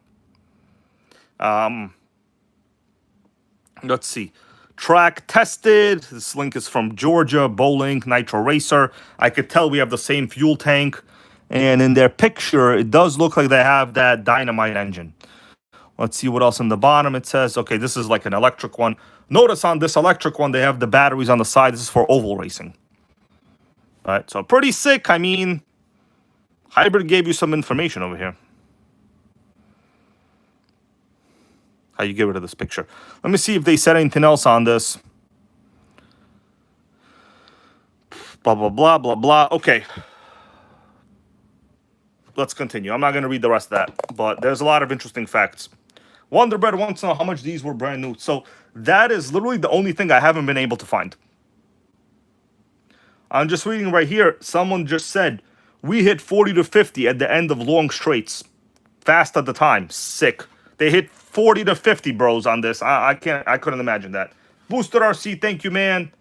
Let's see. Track tested. This link is from Georgia, Bolink, Nitro Racer. I could tell we have the same fuel tank. And in their picture, it does look like they have that Dynamite engine. Let's see what else in the bottom it says. Okay, this is like an electric one. Notice on this electric one, they have the batteries on the side. This is for oval racing. All right, so pretty sick. I mean, Hybrid gave you some information over here. How you get rid of this picture? Let me see if they said anything else on this. Blah, blah, blah, blah, blah. Okay. Let's continue. I'm not going to read the rest of that, but there's a lot of interesting facts. Wonder Bread wants to know how much these were brand new. So that is literally the only thing I haven't been able to find. I'm just reading right here. Someone just said, we hit 40 to 50 at the end of long straights. Fast at the time. Sick. They hit 40 to 50, bros, on this. I couldn't imagine that. Booster RC, thank you, man.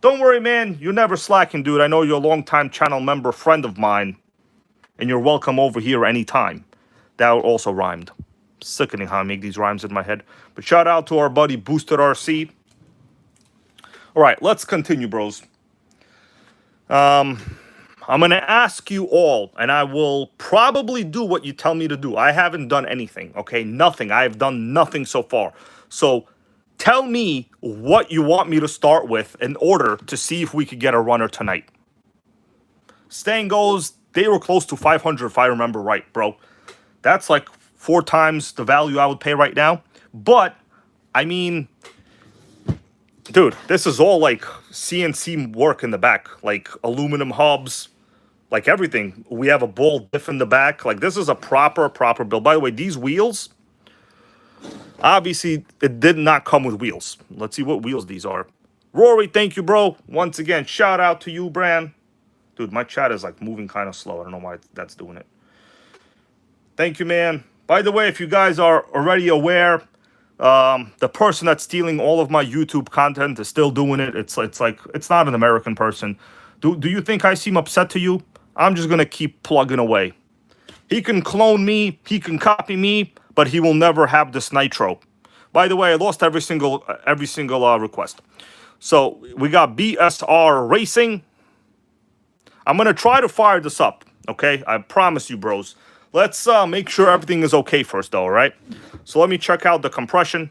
Don't worry, man. You're never slacking, dude. I know you're a longtime channel member, friend of mine. And you're welcome over here anytime. That also rhymed. Sickening how I make these rhymes in my head. But shout out to our buddy Booster RC. All right, let's continue, bros. I'm going to ask you all, and I will probably do what you tell me to do. I haven't done anything, okay? Nothing. I have done nothing so far. So tell me what you want me to start with in order to see if we could get a runner tonight. Staying goes, they were close to 500 if I remember right, bro. That's like 4 times the value I would pay right now. But, I mean, dude, this is all like CNC work in the back. Like aluminum hubs, like everything. We have a ball diff in the back. Like this is a proper build. By the way, these wheels, obviously it did not come with wheels. Let's see what wheels these are. Rory, thank you, bro. Once again, shout out to you, Bran. Dude, my chat is like moving kind of slow. I don't know why that's doing it. Thank you, man. By the way, if you guys are already aware, the person that's stealing all of my YouTube content is still doing it. It's like it's not an American person. Do you think I seem upset to you? I'm just gonna keep plugging away. He can clone me, he can copy me, but he will never have this Nitro. By the way, I lost every single request. So we got BSR Racing. I'm going to try to fire this up, okay? I promise you, bros. Let's make sure everything is okay first, though, all right? So let me check out the compression.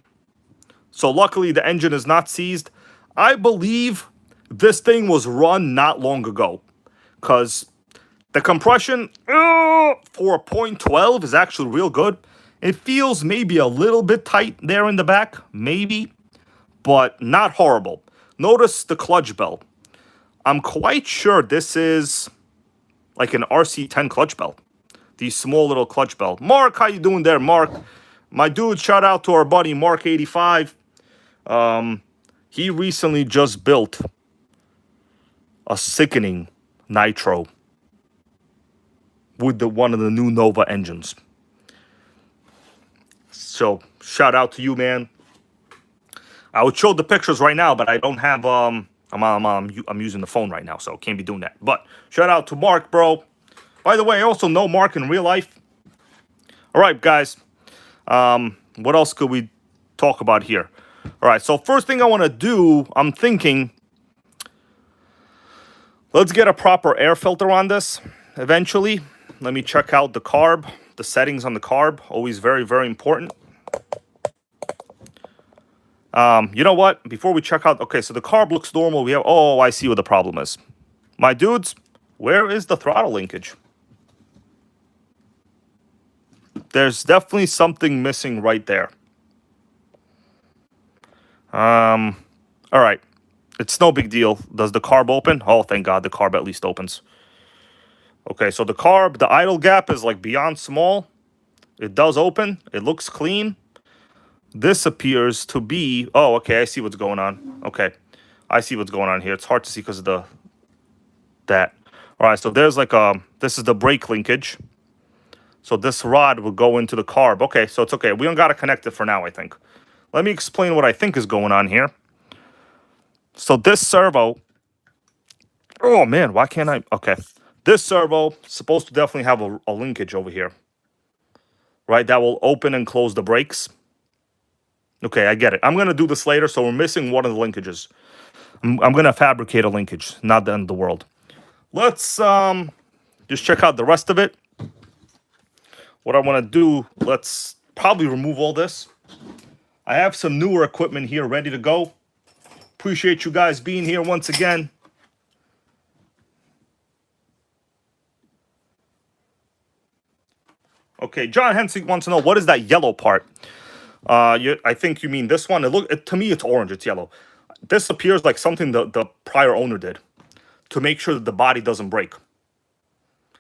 So luckily, the engine is not seized. I believe this thing was run not long ago because the compression for a .12 is actually real good. It feels maybe a little bit tight there in the back, maybe, but not horrible. Notice the clutch belt. I'm quite sure this is like an RC10 clutch belt. These small little clutch belt. Mark, how you doing there, Mark? My dude, shout out to our buddy Mark85. He recently just built a sickening Nitro with one of the new Nova engines. So shout out to you, man. I would show the pictures right now, but I don't have I'm using the phone right now, so can't be doing that. But shout out to Mark, bro. By the way, I also know Mark in real life. All right, guys. What else could we talk about here? All right, so first thing I want to do, I'm thinking, let's get a proper air filter on this eventually. Let me check out the carb, the settings on the carb. Always very, very important. You know what? Before we check out, okay, so the carb looks normal. We have, oh, I see what the problem is. My dudes, where is the throttle linkage? There's definitely something missing right there. All right. It's no big deal. Does the carb open? Oh, thank God the carb at least opens. Okay, so the carb, the idle gap is like beyond small. It does open. It looks clean. This appears to be, oh, okay, I see what's going on. Okay, I see what's going on here. It's hard to see because of that. All right, so there's like this is the brake linkage. So this rod will go into the carb. Okay, so it's okay. We don't got to connect it for now, I think. Let me explain what I think is going on here. So this servo, oh man, why can't I? Okay, this servo is supposed to definitely have a linkage over here, right? That will open and close the brakes. Okay, I get it. I'm going to do this later, so we're missing one of the linkages. I'm going to fabricate a linkage, not the end of the world. Let's just check out the rest of it. What I want to do, let's probably remove all this. I have some newer equipment here ready to go. Appreciate you guys being here once again. Okay, John Hensing wants to know, what is that yellow part? I think you mean this one. To me, it's orange. It's yellow. This appears like something the prior owner did to make sure that the body doesn't break.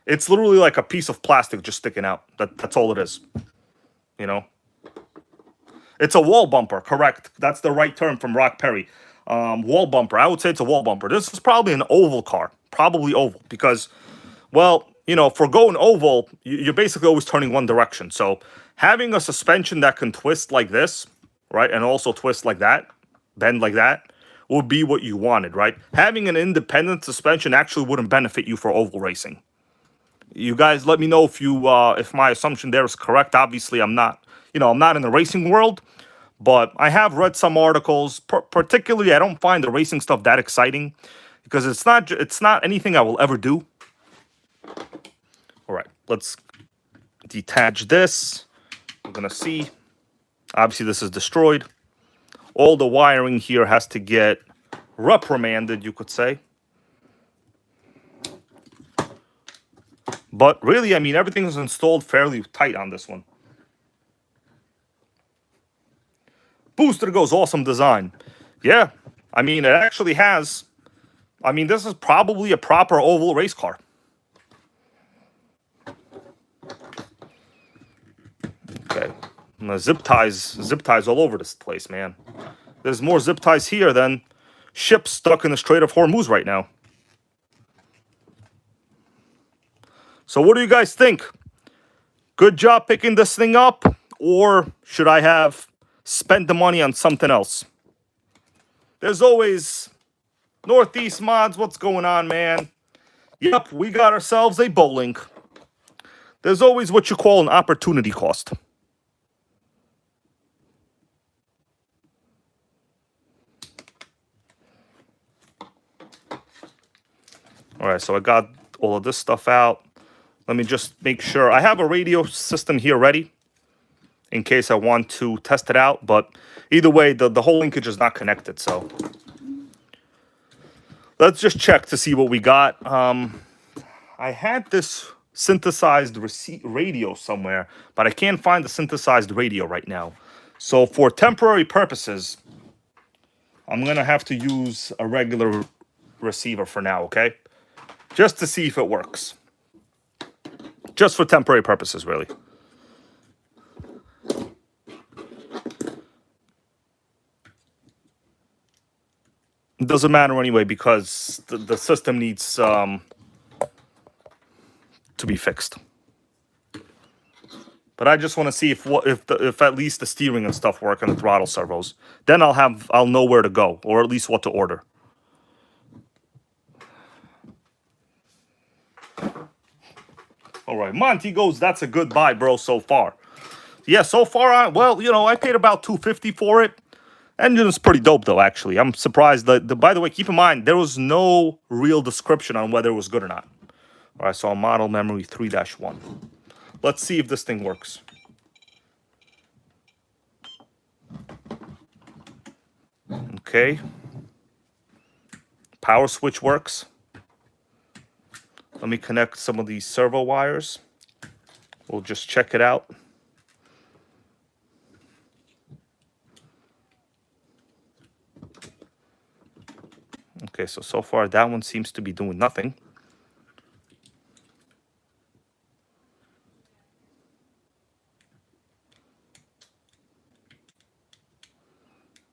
It's literally like a piece of plastic just sticking out. That's all it is. You know? It's a wall bumper, correct. That's the right term from Rock Perry. Wall bumper. I would say it's a wall bumper. This is probably an oval car. Probably oval. Because, well, you know, for going oval, you're basically always turning one direction. So having a suspension that can twist like this, right, and also twist like that, bend like that, would be what you wanted, right? Having an independent suspension actually wouldn't benefit you for oval racing. You guys let me know if my assumption there is correct. Obviously, I'm not, I'm not in the racing world, but I have read some articles. Particularly, I don't find the racing stuff that exciting because it's not anything I will ever do. All right, let's detach this. We're gonna see. Obviously, this is destroyed. All the wiring here has to get reprimanded, you could say. But really, I mean, everything is installed fairly tight on this one. Booster goes, awesome design. Yeah, I mean, it actually has. I mean, this is probably a proper oval race car. Okay, and the zip ties all over this place, man. There's more zip ties here than ships stuck in the Strait of Hormuz right now. So what do you guys think? Good job picking this thing up, or should I have spent the money on something else? There's always Northeast Mods. What's going on, man? Yep, we got ourselves a bowling. There's always what you call an opportunity cost. All right, so I got all of this stuff out. Let me just make sure. I have a radio system here ready in case I want to test it out. But either way, the whole linkage is not connected. So let's just check to see what we got. I had this synthesized radio somewhere, but I can't find the synthesized radio right now. So for temporary purposes, I'm going to have to use a regular receiver for now, okay? Just to see if it works. Just for temporary purposes, really. It doesn't matter anyway because the system needs to be fixed. But I just want to see if at least the steering and stuff work and the throttle servos. Then I'll know where to go, or at least what to order. All right, Monty goes, that's a good buy, bro, so far. Yeah, so far, I paid about $250 for it. Engine is pretty dope, though, actually. I'm surprised. By the way, keep in mind, there was no real description on whether it was good or not. All right, so a model memory 3-1. Let's see if this thing works. Okay. Power switch works. Let me connect some of these servo wires. We'll just check it out. Okay, so far that one seems to be doing nothing.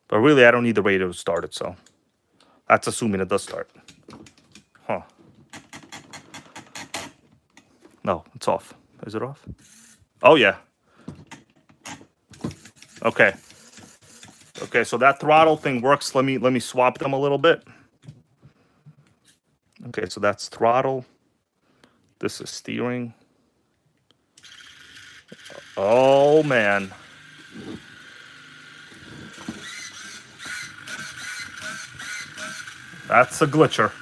But really, I don't need the radio to start it, so that's assuming it does start. Huh. No, it's off. Is it off? Oh, yeah. Okay. Okay, so that throttle thing works. Let me swap them a little bit. Okay, so that's throttle. This is steering. Oh, man. That's a glitcher.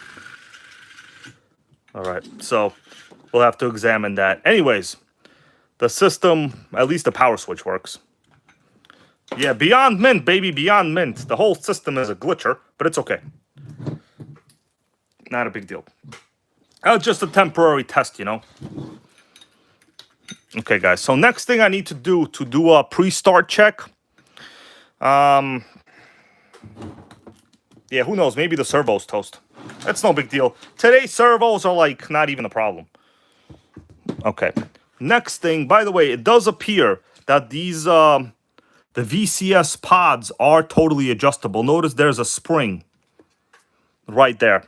All right, so we'll have to examine that. Anyways, the system, at least the power switch works. Yeah, beyond mint, baby, beyond mint. The whole system is a glitcher, but it's okay. Not a big deal. Just a temporary test, Okay, guys. So next thing I need to do a pre-start check. Yeah, who knows? Maybe the servo's toast. That's no big deal. Today's servos are like not even a problem. Okay. Next thing, by the way, it does appear that these the VCS pods are totally adjustable. Notice there's a spring right there.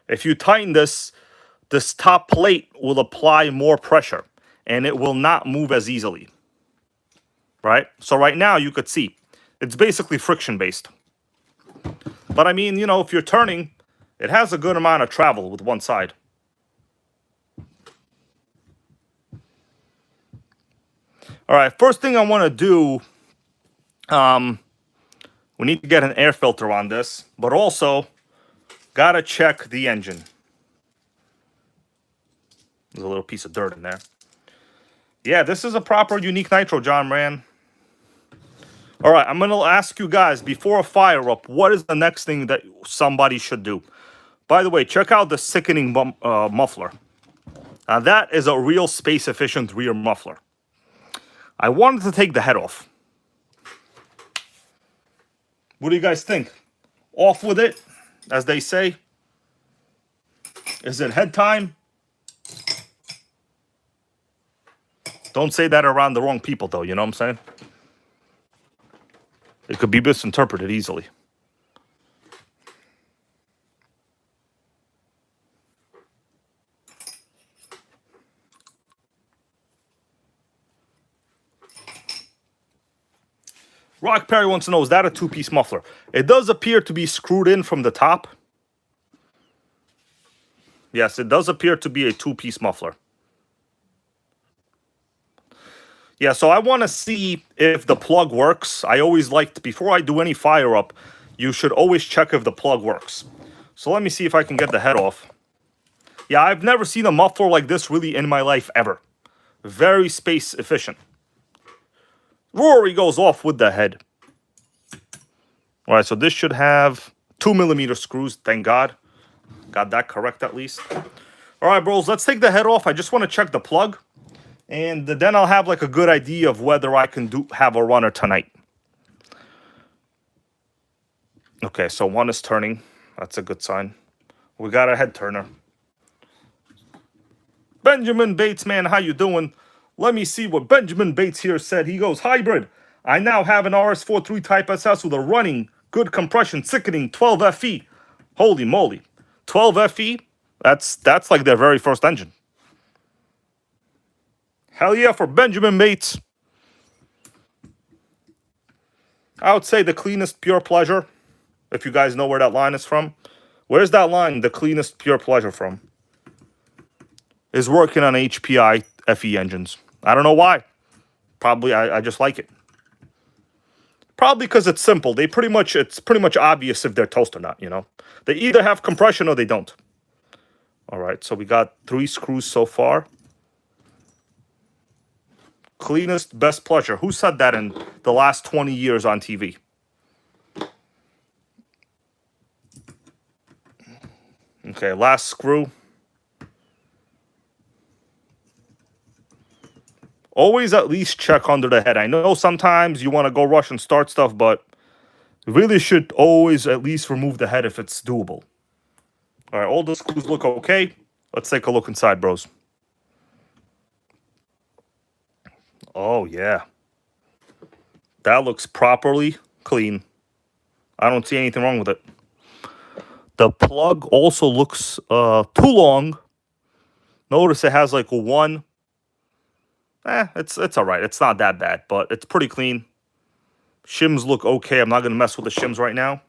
If you tighten this, this top plate will apply more pressure and it will not move as easily. Right? So right now you could see it's basically friction based. But I mean, you know, if you're turning, it has a good amount of travel with one side. All right, first thing I want to do, we need to get an air filter on this, but also gotta check the engine. There's a little piece of dirt in there. Yeah, this is a proper unique nitro, John, man. All right, I'm gonna ask you guys before a fire up, what is the next thing that somebody should do? By the way, check out the sickening muffler. Now that is a real space efficient rear muffler. I wanted to take the head off. What do you guys think? Off with it, as they say. Is it head time? Don't say that around the wrong people, though. You know what I'm saying? It could be misinterpreted easily. Rock Perry wants to know, is that a two-piece muffler? It does appear to be screwed in from the top. Yes, it does appear to be a two-piece muffler. Yeah, so I want to see if the plug works. I always like, before I do any fire up, you should always check if the plug works. So let me see if I can get the head off. Yeah, I've never seen a muffler like this really in my life ever. Very space efficient. Rory goes off with the head. All right, so this should have 2mm screws, thank God. Got that correct at least. All right, bros, let's take the head off. I just want to check the plug. And then I'll have like a good idea of whether I can have a runner tonight. Okay, so one is turning. That's a good sign. We got a head turner. Benjamin Bates, man, how you doing? Let me see what Benjamin Bates here said. He goes, hybrid. I now have an RS43 Type SS with a running, good compression, sickening 12 FE. Holy moly. 12 FE? That's like their very first engine. Hell yeah for Benjamin Bates. I would say the cleanest pure pleasure, if you guys know where that line is from. Where's that line, the cleanest pure pleasure from? Is working on HPI FE engines. I don't know why. Probably I just like it. Probably because it's simple. It's pretty much obvious if they're toast or not, you know. They either have compression or they don't. All right, so we got 3 screws so far. Cleanest, best pleasure. Who said that in the last 20 years on TV? Okay, last screw. Always at least check under the head. I know sometimes you want to go rush and start stuff, but you really should always at least remove the head if it's doable. All right, all the screws look okay. Let's take a look inside, bros. Oh, yeah. That looks properly clean. I don't see anything wrong with it. The plug also looks too long. Notice it has like one. It's all right. It's not that bad, but it's pretty clean. Shims look okay. I'm not going to mess with the shims right now.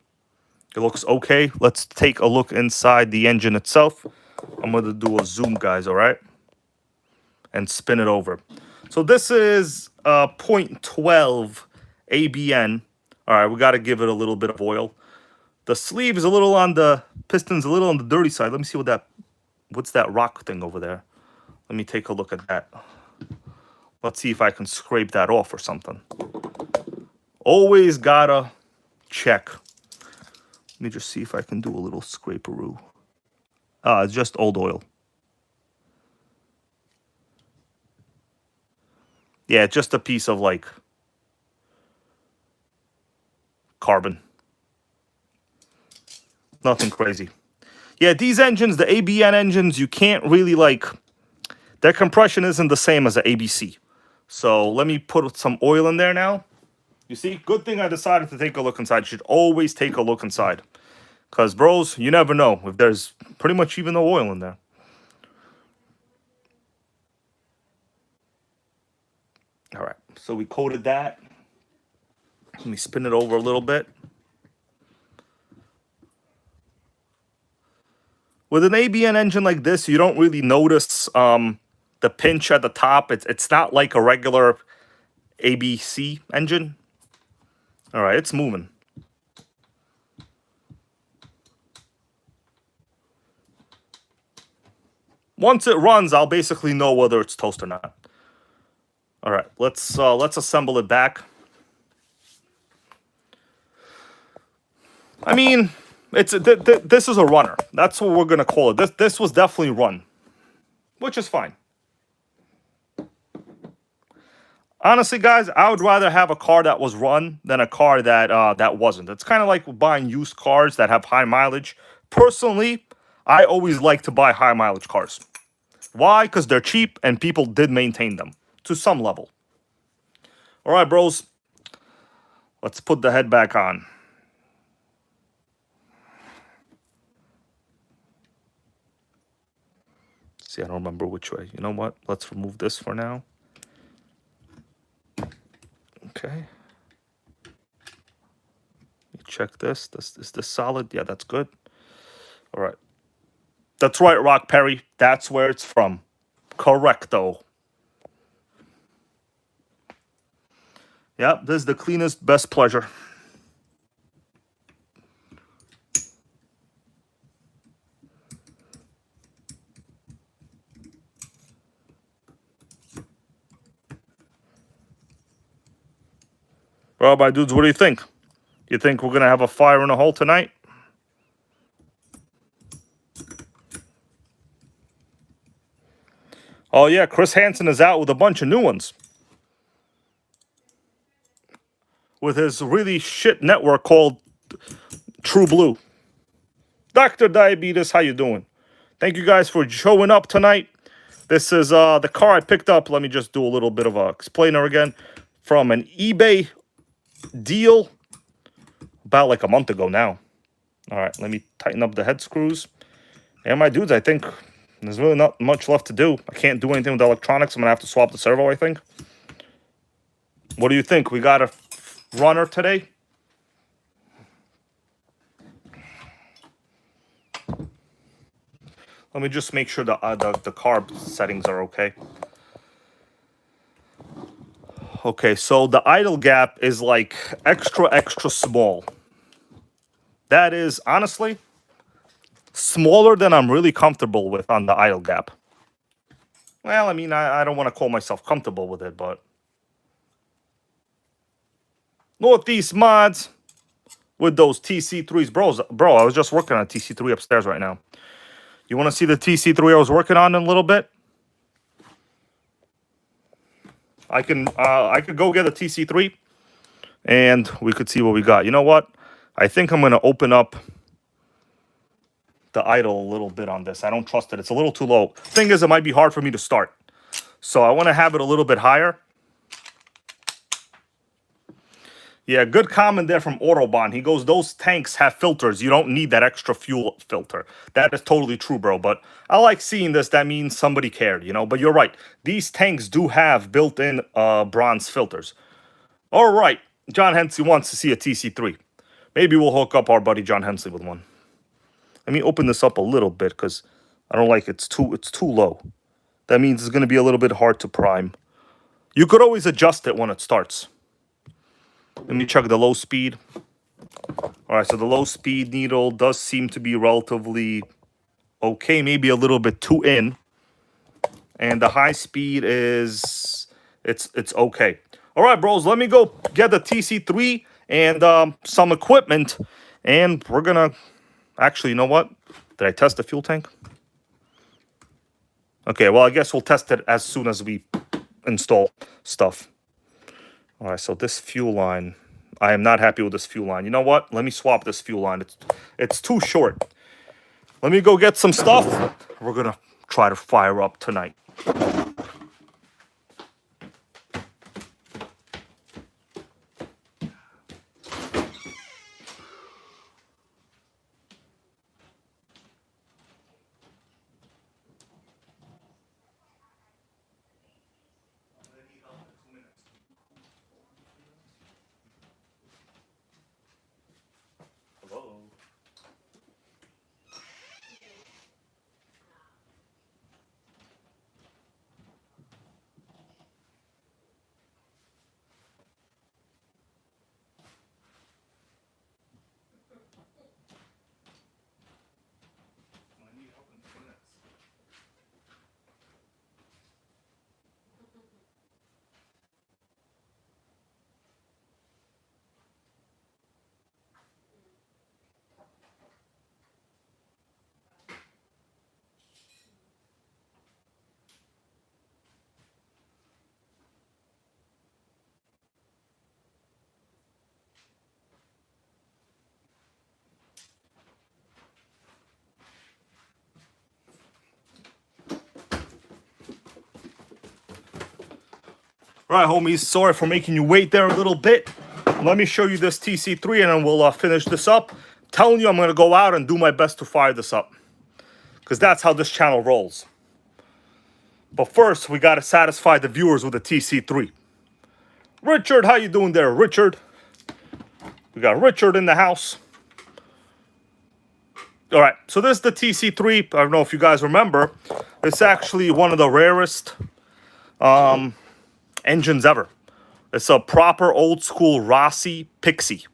It looks okay. Let's take a look inside the engine itself. I'm going to do a zoom, guys, all right? And spin it over. So this is 0.12 ABN. All right, we got to give it a little bit of oil. The sleeve is a little on the piston's a little on the dirty side. Let me see what's that rock thing over there. Let me take a look at that. Let's see if I can scrape that off or something. Always gotta check. Let me just see if I can do a little scraperoo. It's just old oil. Yeah, just a piece of like carbon. Nothing crazy. Yeah, these engines, the ABN engines, you can't really like, their compression isn't the same as the ABC. So let me put some oil in there now. You see, good thing I decided to take a look inside. You should always take a look inside. Because, bros, you never know if there's pretty much even no oil in there. All right, so we coated that. Let me spin it over a little bit. With an ABN engine like this, you don't really notice the pinch at the top. It's not like a regular ABC engine. All right, it's moving. Once it runs, I'll basically know whether it's toast or not. All right, let's assemble it back. I mean, this is a runner. That's what we're gonna call it. This was definitely run, which is fine. Honestly, guys, I would rather have a car that was run than a car that wasn't. It's kind of like buying used cars that have high mileage. Personally, I always like to buy high mileage cars. Why? Because they're cheap and people did maintain them to some level. All right, bros. Let's put the head back on. See, I don't remember which way. You know what? Let's remove this for now. Okay. Check this. Is this solid? Yeah, that's good. All right. That's right, Rock Perry. That's where it's from. Correcto. Yep, this is the cleanest, best pleasure. Well, my dudes, what do you think? You think we're going to have a fire in a hole tonight? Oh, yeah, Chris Hansen is out with a bunch of new ones. With his really shit network called True Blue. Dr. Diabetes, how you doing? Thank you guys for showing up tonight. This is the car I picked up. Let me just do a little bit of a explainer again. From an eBay deal about like a month ago now. All right, let me tighten up the head screws. And my dudes, I think there's really not much left to do. I can't do anything with the electronics. I'm going to have to swap the servo, I think. What do you think? We got a runner today? Let me just make sure the carb settings are okay. Okay, so the idle gap is like extra small. That is, honestly, smaller than I'm really comfortable with on the idle gap. Well, I mean, I don't want to call myself comfortable with it, but... Northeast mods with those TC3s. Bro, I was just working on a TC3 upstairs right now. You want to see the TC3 I was working on in a little bit? I could go get a TC3 and we could see what we got. You know what? I think I'm going to open up the idle a little bit on this. I don't trust it. It's a little too low. Thing is, it might be hard for me to start. So I want to have it a little bit higher. Yeah, good comment there from Autobahn. He goes, those tanks have filters. You don't need that extra fuel filter. That is totally true, bro. But I like seeing this. That means somebody cared, you know. But you're right. These tanks do have built-in bronze filters. All right. John Hensley wants to see a TC3. Maybe we'll hook up our buddy John Hensley with one. Let me open this up a little bit because I don't like it's too low. That means it's going to be a little bit hard to prime. You could always adjust it when it starts. Let me check the low speed. All right, so the low speed needle does seem to be relatively okay, maybe a little bit too in. And the high speed is, it's okay. All right, bros, let me go get the TC3 and some equipment. And we're going to, actually, you know what? Did I test the fuel tank? Okay, well, I guess we'll test it as soon as we install stuff. All right, so this fuel line, I am not happy with this fuel line. You know what? Let me swap this fuel line. It's too short. Let me go get some stuff. We're gonna try to fire up tonight. Hello. All right, homies. Sorry for making you wait there a little bit. Let me show you this TC3 and then we'll finish this up. I'm telling you, I'm going to go out and do my best to fire this up. Because that's how this channel rolls. But first, we got to satisfy the viewers with the TC3. Richard, how you doing there, Richard? We got Richard in the house. All right, so this is the TC3. I don't know if you guys remember. It's actually one of the rarest engines ever. It's a proper old school Rossi Pixie.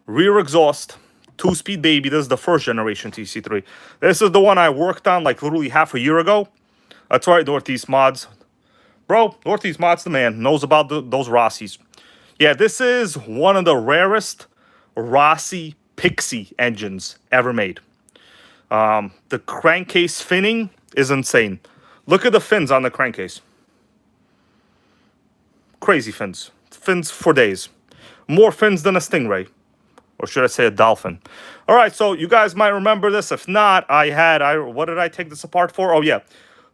Rear exhaust, 2-speed baby. This is the first generation TC3. This is the one I worked on like literally half a year ago. That's right, Northeast Mods. Bro, Northeast Mods the man. Knows about those Rossis. Yeah, this is one of the rarest Rossi Pixie engines ever made. The crankcase finning is insane. Look at the fins on the crankcase. Crazy fins. Fins for days. More fins than a stingray. Or should I say a dolphin? All right, so you guys might remember this. If not, what did I take this apart for? Oh, yeah.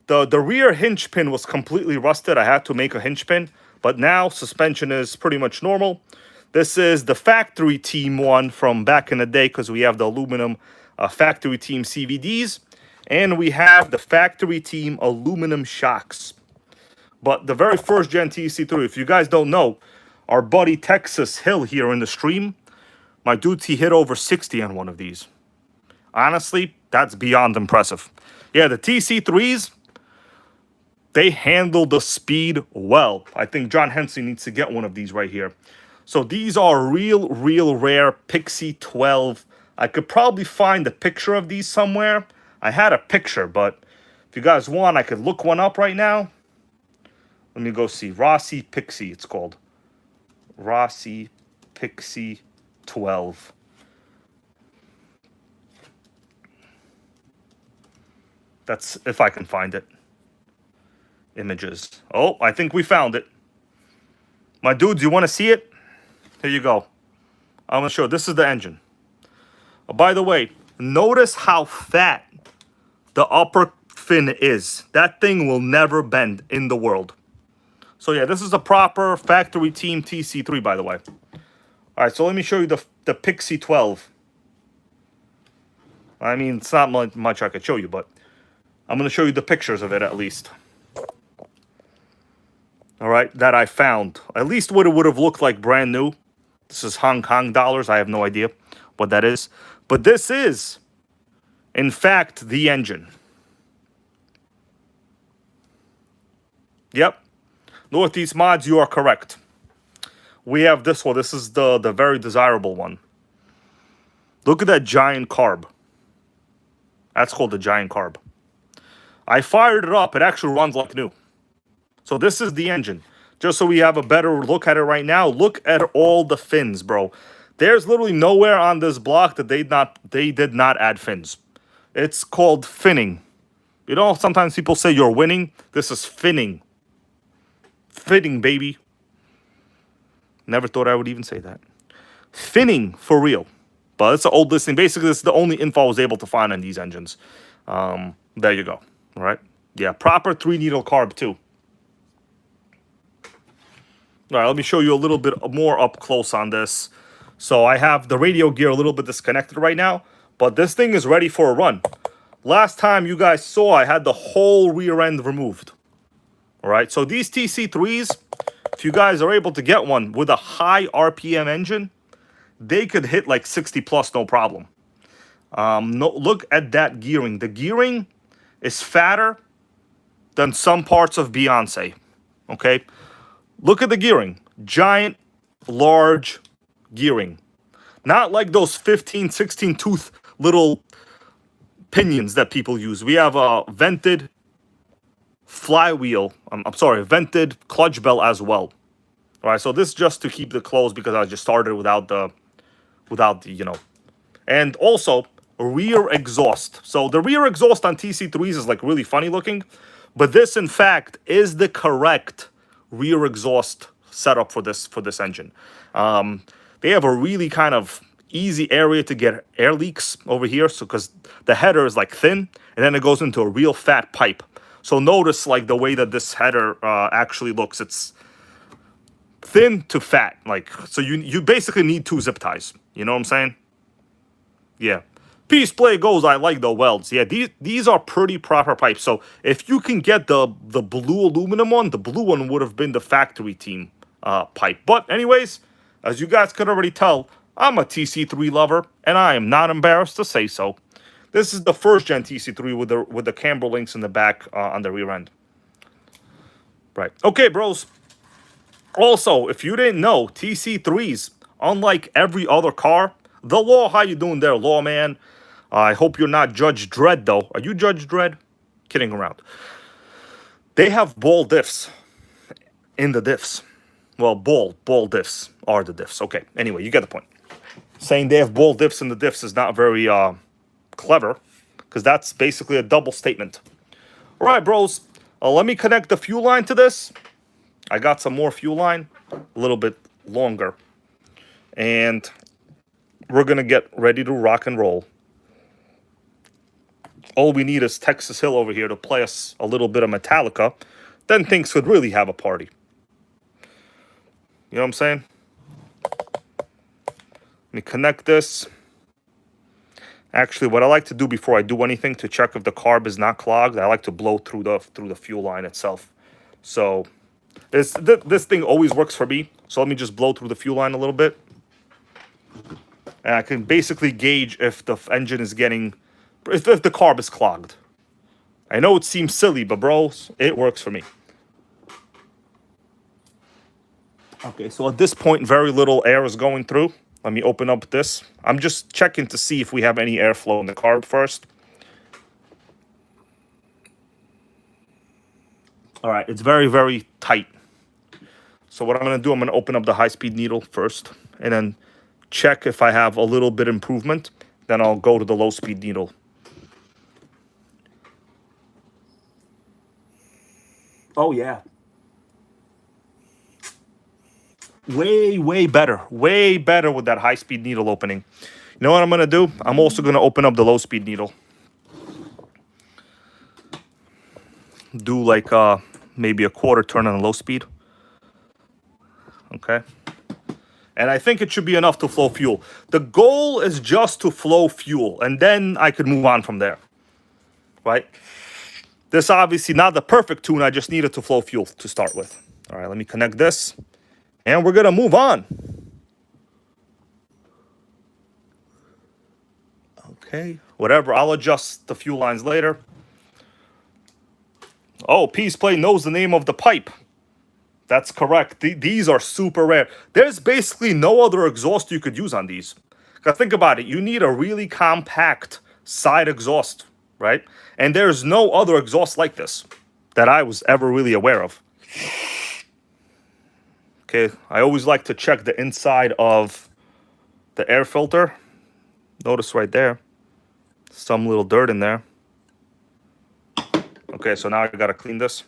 The rear hinge pin was completely rusted. I had to make a hinge pin. But now suspension is pretty much normal. This is the factory team one from back in the day because we have the aluminum factory team CVDs. And we have the factory team aluminum shocks. But the very first gen TC3, if you guys don't know, our buddy Texas Hill here in the stream, my dude, he hit over 60 on one of these. Honestly, that's beyond impressive. Yeah, the TC3s, they handle the speed well. I think John Hensley needs to get one of these right here. So these are real rare Pixie 12. I could probably find a picture of these somewhere. I had a picture, but if you guys want, I could look one up right now. Let me go see. Rossi Pixie, it's called. Rossi Pixie 12. That's if I can find it. Images. Oh, I think we found it. My dudes, you want to see it? Here you go. I'm going to show. This is the engine. Oh, by the way, notice how fat the upper fin is. That thing will never bend in the world. So yeah, this is a proper factory team TC3, by the way. All right, so let me show you the Pixie 12. I mean, it's not much I could show you, but I'm going to show you the pictures of it at least. All right, that I found. At least what it would have looked like brand new. This is Hong Kong dollars. I have no idea what that is. But this is, in fact, the engine. Yep. Northeast Mods, you are correct. We have this one. This is the very desirable one. Look at that giant carb. That's called the giant carb. I fired it up. It actually runs like new. So this is the engine. Just so we have a better look at it right now. Look at all the fins, bro. There's literally nowhere on this block that they did not add fins. It's called finning. You know, sometimes people say you're winning. This is finning. Fitting, baby. Never thought I would even say that. Finning for real. But it's an old listing. Basically, this is the only info I was able to find on these engines. There you go. All right. Yeah, proper 3-needle carb too. All right, let me show you a little bit more up close on this. So I have the radio gear a little bit disconnected right now, but this thing is ready for a run. Last time you guys saw, I had the whole rear end removed. All right, so these TC3s, if you guys are able to get one with a high RPM engine, they could hit like 60 plus, no problem. No, look at that gearing. The gearing is fatter than some parts of Beyonce. Okay, look at the gearing. Giant, large gearing. Not like those 15, 16 tooth little pinions that people use. We have a vented flywheel. I'm sorry, vented clutch bell as well. All right, so this is just to keep the closed because I just started without the, and also rear exhaust. So the rear exhaust on TC3s is like really funny looking, but this in fact is the correct rear exhaust setup for this engine. They have a really kind of easy area to get air leaks over here, so because the header is like thin and then it goes into a real fat pipe. So notice like the way that this header actually looks. It's thin to fat, like, so you basically need 2 zip ties. You know what I'm saying? Yeah. Peace play goes, I like the welds. Yeah, these are pretty proper pipes. So if you can get the blue aluminum one, the blue one would have been the factory team pipe. But anyways, as you guys could already tell, I'm a TC3 lover, and I am not embarrassed to say so. This is the first gen TC3 with the camber links in the back on the rear end. Right. Okay, bros. Also, if you didn't know, TC3s, unlike every other car, the Law, how you doing there, Lawman? I hope you're not Judge Dredd, though. Are you Judge Dredd? Kidding around. They have ball diffs in the diffs. Well, ball diffs are the diffs. Okay, anyway, you get the point. Saying they have ball diffs in the diffs is not very clever, because that's basically a double statement. All right, bros. Let me connect the fuel line to this. I got some more fuel line, a little bit longer. And we're going to get ready to rock and roll. All we need is Texas Hill over here to play us a little bit of Metallica. Then things could really have a party. You know what I'm saying? Let me connect this. Actually, what I like to do before I do anything to check if the carb is not clogged, I like to blow through the fuel line itself. So this thing always works for me. So let me just blow through the fuel line a little bit. And I can basically gauge if the engine is getting, if the carb is clogged. I know it seems silly, but bros, it works for me. Okay, so at this point, very little air is going through. Let me open up this. I'm just checking to see if we have any airflow in the carb first. All right, it's very, very tight. So what I'm going to do, I'm going to open up the high-speed needle first, and then check if I have a little bit improvement. Then I'll go to the low-speed needle. Oh, yeah. Way better. Way better with that high-speed needle opening. You know what I'm going to do? I'm also going to open up the low-speed needle. Do like maybe a quarter turn on the low speed. Okay. And I think it should be enough to flow fuel. The goal is just to flow fuel, and then I could move on from there. Right? This obviously not the perfect tune. I just needed to flow fuel to start with. All right, let me connect this. And we're going to move on. Okay, whatever. I'll adjust the fuel lines later. Oh, Peace Play knows the name of the pipe. That's correct. These are super rare. There's basically no other exhaust you could use on these. Because think about it. You need a really compact side exhaust, right? And there's no other exhaust like this that I was ever really aware of. Okay, I always like to check the inside of the air filter. Notice right there, some little dirt in there. Okay, so now I gotta clean this.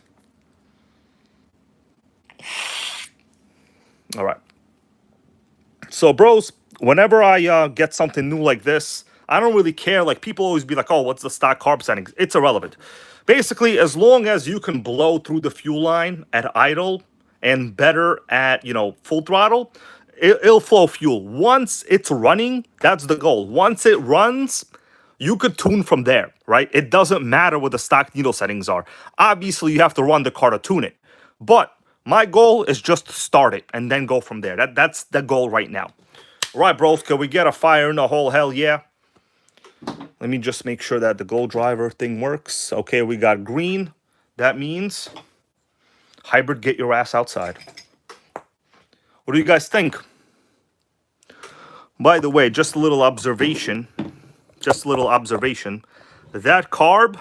All right. So, bros, whenever I get something new like this, I don't really care. Like, people always be like, oh, what's the stock carb settings? It's irrelevant. Basically, as long as you can blow through the fuel line at idle and better at, full throttle, it'll flow fuel. Once it's running, that's the goal. Once it runs, you could tune from there, right? It doesn't matter what the stock needle settings are. Obviously, you have to run the car to tune it. But my goal is just to start it and then go from there. That's the goal right now. All right, bros, can we get a fire in the hole? Hell yeah. Let me just make sure that the gold driver thing works. Okay, we got green. That means hybrid, get your ass outside. What do you guys think? By the way, just a little observation. That carb,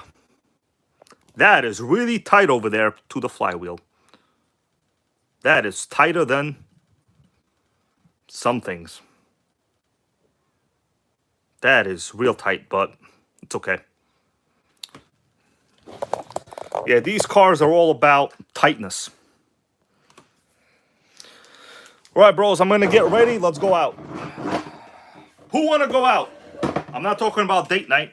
that is really tight over there to the flywheel. That is tighter than some things. That is real tight, but it's okay. Yeah, these cars are all about tightness. All right, bros, I'm going to get ready. Let's go out. Who want to go out? I'm not talking about date night.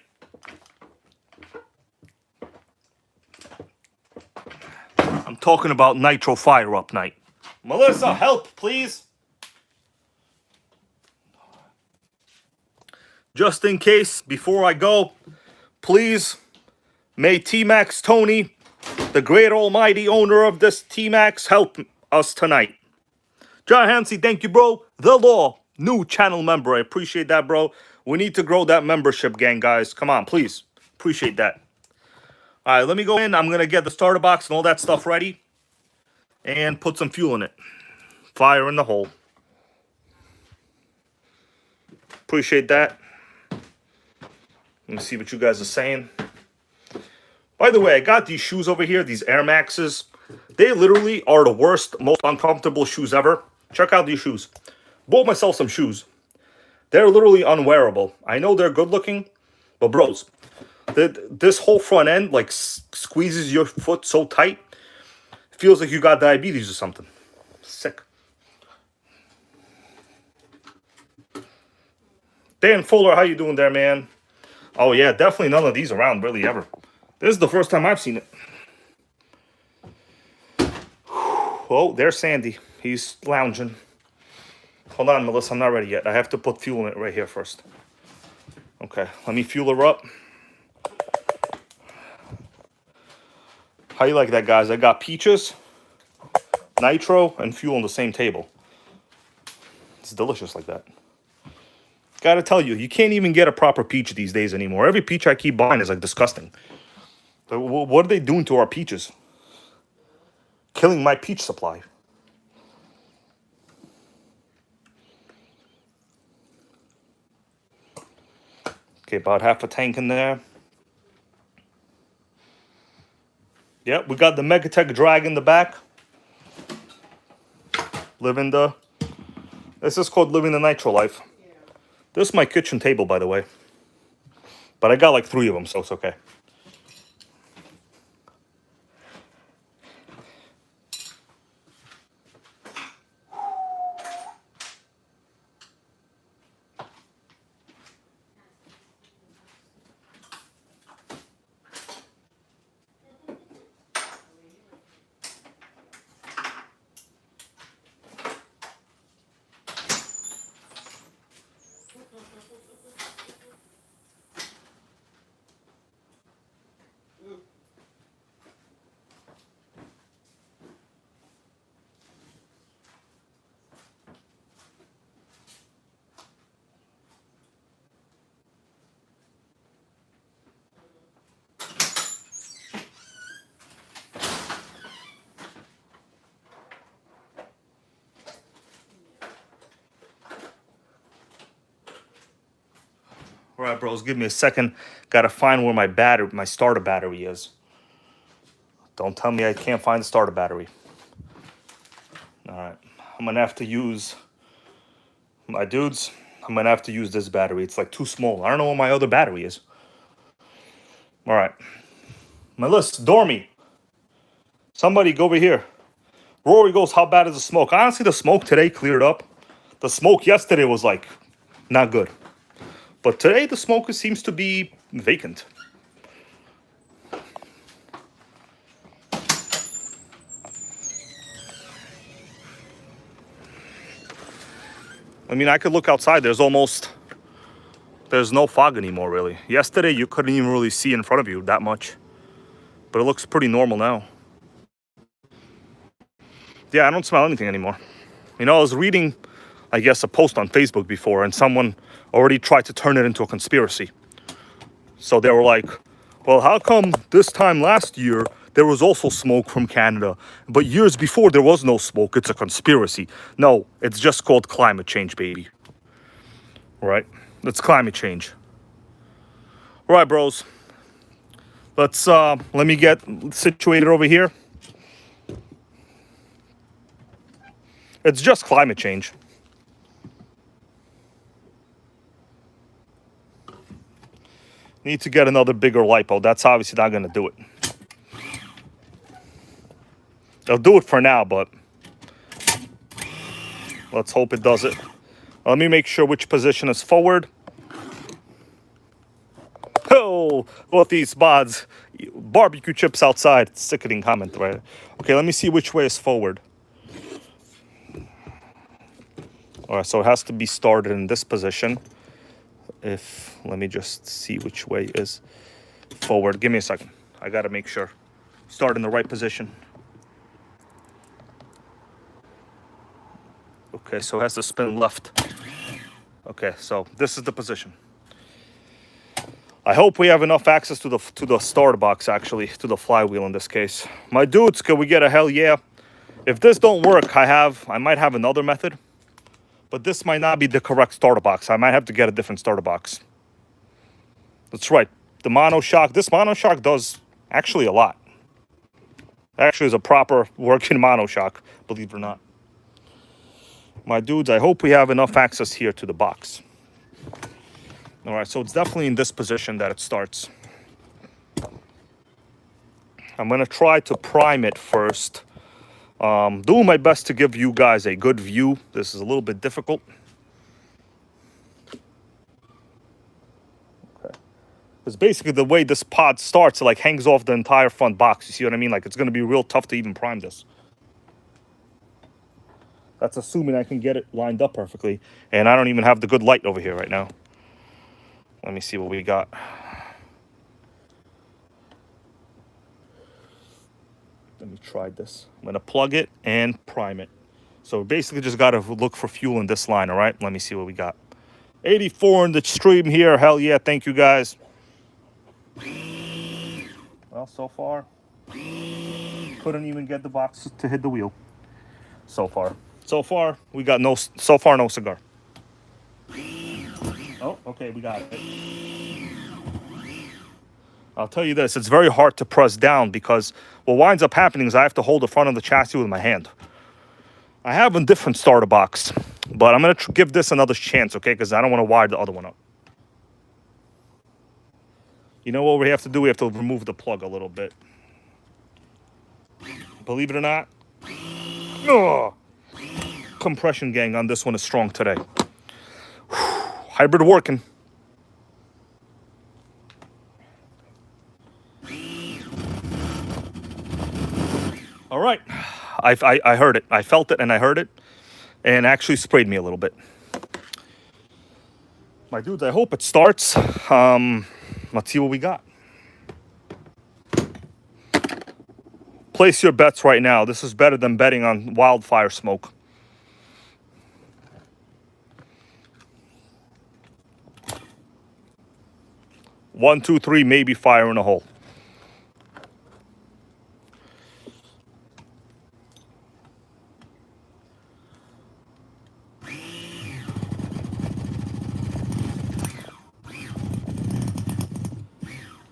I'm talking about Nitro Fire Up night. Melissa, help, please. Just in case, before I go, please, may T-Max Tony, the great almighty owner of this T-Max, help us tonight. John Hansi, thank you, bro. The Law, new channel member. I appreciate that, bro. We need to grow that membership gang, guys. Come on, please. Appreciate that. All right, let me go in. I'm going to get the starter box and all that stuff ready and put some fuel in it. Fire in the hole. Appreciate that. Let me see what you guys are saying. By the way, I got these shoes over here, these Air Maxes. They literally are the worst, most uncomfortable shoes ever. Check out these shoes. Bought myself some shoes. They're literally unwearable. I know they're good looking, but bros, this whole front end like squeezes your foot so tight. It feels like you got diabetes or something. Sick. Dan Fuller, how you doing there, man? Oh yeah, definitely none of these around really ever. This is the first time I've seen it. Oh, there's Sandy. He's lounging. Hold on, Melissa, I'm not ready yet. I have to put fuel in it right here first. Okay, let me fuel her up. How you like that, guys? I got peaches, nitro, and fuel on the same table. It's delicious like that. Gotta tell you, you can't even get a proper peach these days anymore. Every peach I keep buying is like disgusting. What are they doing to our peaches? Killing my peach supply. Okay, about half a tank in there. Yep, we got the Megatech drag in the back. This is called living the nitro life. This is my kitchen table, by the way. But I got like 3 of them, so it's okay. All right, bros, give me a second. Gotta find where my starter battery is. Don't tell me I can't find the starter battery. All right, I'm gonna have to use my dudes. I'm gonna have to use this battery. It's like too small. I don't know where my other battery is. All right, Melissa, Dormy. Somebody go over here. Rory goes, how bad is the smoke? Honestly, the smoke today cleared up. The smoke yesterday was like not good. But today the smoke seems to be vacant. I mean, I could look outside. There's no fog anymore, really. Yesterday, you couldn't even really see in front of you that much. But it looks pretty normal now. Yeah, I don't smell anything anymore. You know, I was reading, I guess, a post on Facebook before, and someone already tried to turn it into a conspiracy. So they were like, well, how come this time last year there was also smoke from Canada, but years before there was no smoke? It's a conspiracy. No, it's just called climate change, baby. Right? It's climate change. All right, bros. Let me get situated over here. It's just climate change. Need to get another bigger lipo. That's obviously not going to do it. I'll do it for now, but let's hope it does it. Let me make sure which position is forward. Oh, look at these mods. Barbecue chips outside. Sickening comment, right? Okay, let me see which way is forward. All right, so it has to be started in this position. Let me just see which way is forward. Give me a second. I got to make sure. Start in the right position. Okay, so it has to spin left. Okay, so this is the position. I hope we have enough access to the starter box, actually, to the flywheel in this case. My dudes, can we get a hell yeah? If this don't work, I might have another method. But this might not be the correct starter box. I might have to get a different starter box. That's right. The monoshock, this monoshock does actually a lot. Actually is a proper working monoshock, believe it or not. My dudes, I hope we have enough access here to the box. All right, so it's definitely in this position that it starts. I'm gonna try to prime it first. Doing my best to give you guys a good view. This is a little bit difficult. Okay. Because basically the way this pod starts, it like hangs off the entire front box. You see what I mean? Like it's gonna be real tough to even prime this. That's assuming I can get it lined up perfectly. And I don't even have the good light over here right now. Let me see what we got. Let me try this. I'm gonna plug it and prime it. So basically just gotta look for fuel in this line, all right? Let me see what we got. 84 in the stream here, hell yeah, thank you guys. Well, so far, couldn't even get the box to hit the wheel. So far, we got no cigar. Oh, okay, we got it. I'll tell you this, it's very hard to press down because what winds up happening is I have to hold the front of the chassis with my hand. I have a different starter box, but I'm going to give this another chance, okay? Because I don't want to wire the other one up. You know what we have to do? We have to remove the plug a little bit. Believe it or not, ugh, compression gang on this one is strong today. Hybrid working. All right, I heard it. I felt it and I heard it, and actually sprayed me a little bit. My dudes, I hope it starts. Let's see what we got. Place your bets right now. This is better than betting on wildfire smoke. One, two, three, maybe fire in a hole.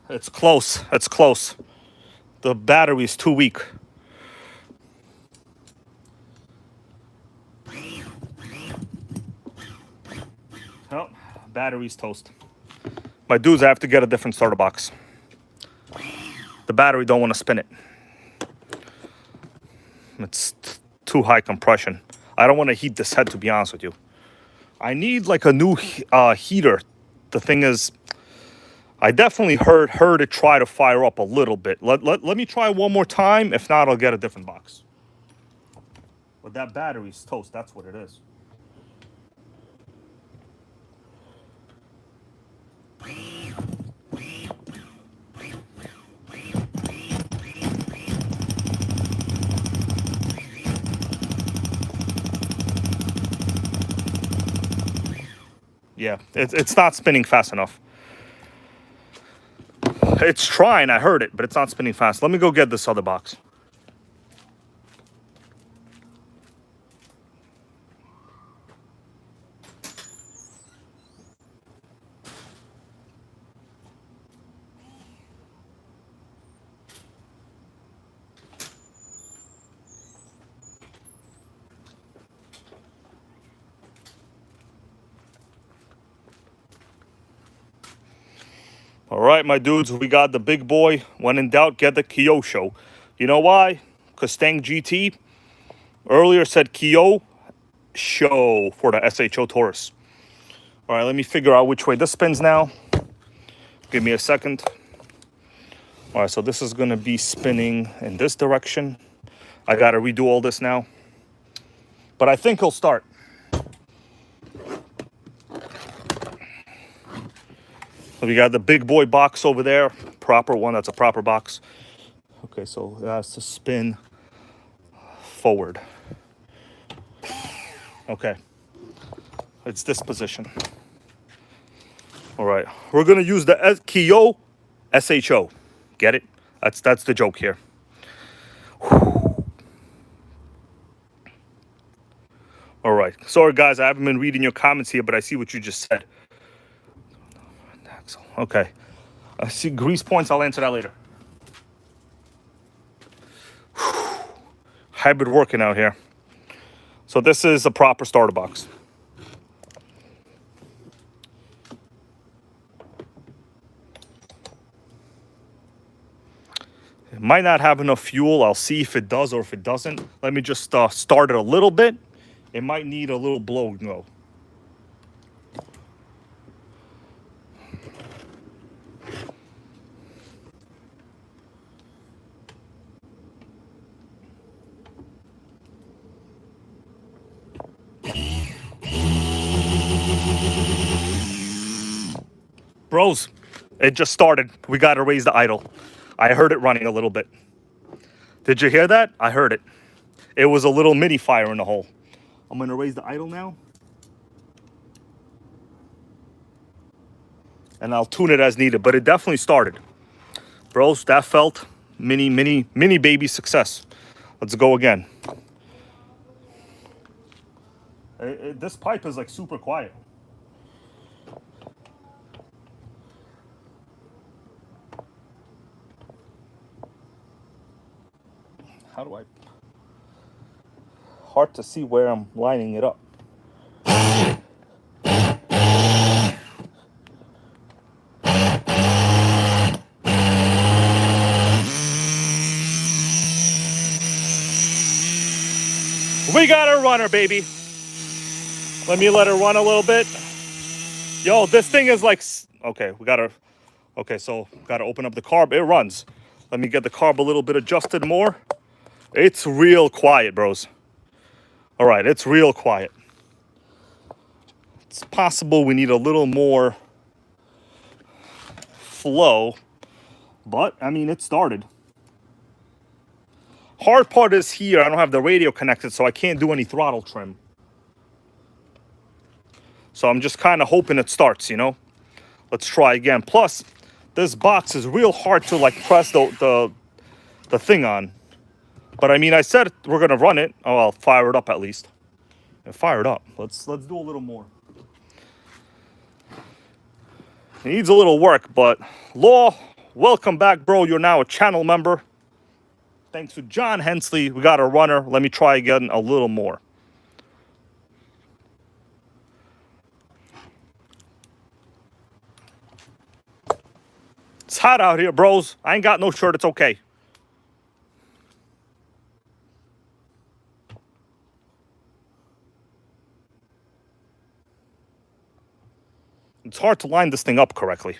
It's close. It's close. The battery is too weak. Oh, battery's toast. My dudes, I have to get a different starter box. The battery don't want to spin it. It's too high compression. I don't want to heat this head, to be honest with you. I need like a new heater. The thing is, I definitely heard it try to fire up a little bit. Let me try one more time. If not, I'll get a different box. But that battery's toast. That's what it is. Yeah, it's not spinning fast enough. It's trying, I heard it, but it's not spinning fast. Let me go get this other box. All right, my dudes, we got the big boy. When in doubt, get the Kyosho. You know why? Because Stang GT earlier said Kyo show for the SHO Taurus. All right, let me figure out which way this spins now. Give me a second. All right, so this is going to be spinning in this direction. I got to redo all this now. But I think he'll start. So we got the big boy box over there. Proper one, that's a proper box. Okay, so that's to spin forward. Okay, it's this position. All right, we're gonna use the Kyo SHO. Get it? That's the joke here. All right, sorry guys, I haven't been reading your comments here, but I see what you just said. Okay, I see grease points. I'll answer that later. Hybrid working out here. So this is a proper starter box. It might not have enough fuel. I'll see if it does or if it doesn't. Let me just start it a little bit. It might need a little blow though. Bros, it just started. We got to raise the idle. I heard it running a little bit. Did you hear that? I heard it. It was a little mini fire in the hole. I'm going to raise the idle now. And I'll tune it as needed. But it definitely started. Bros, that felt mini baby success. Let's go again. This pipe is like super quiet. How do I? Hard to see where I'm lining it up. We got a runner, baby. Let me let her run a little bit. Yo, this thing is like, okay, so gotta open up the carb. It runs. Let me get the carb a little bit adjusted more. It's real quiet, bros. All right, it's real quiet. It's possible we need a little more flow, but I mean, it started. Hard part is here, I don't have the radio connected, so I can't do any throttle trim. So I'm just kind of hoping it starts, you know? Let's try again. Plus, this box is real hard to like press the thing on. But I mean, I said we're gonna run it. Oh, I'll fire it up at least. And fire it up. Let's do a little more. It needs a little work, but Law, welcome back, bro. You're now a channel member. Thanks to John Hensley, we got a runner. Let me try again a little more. It's hot out here, bros. I ain't got no shirt. It's okay. It's hard to line this thing up correctly.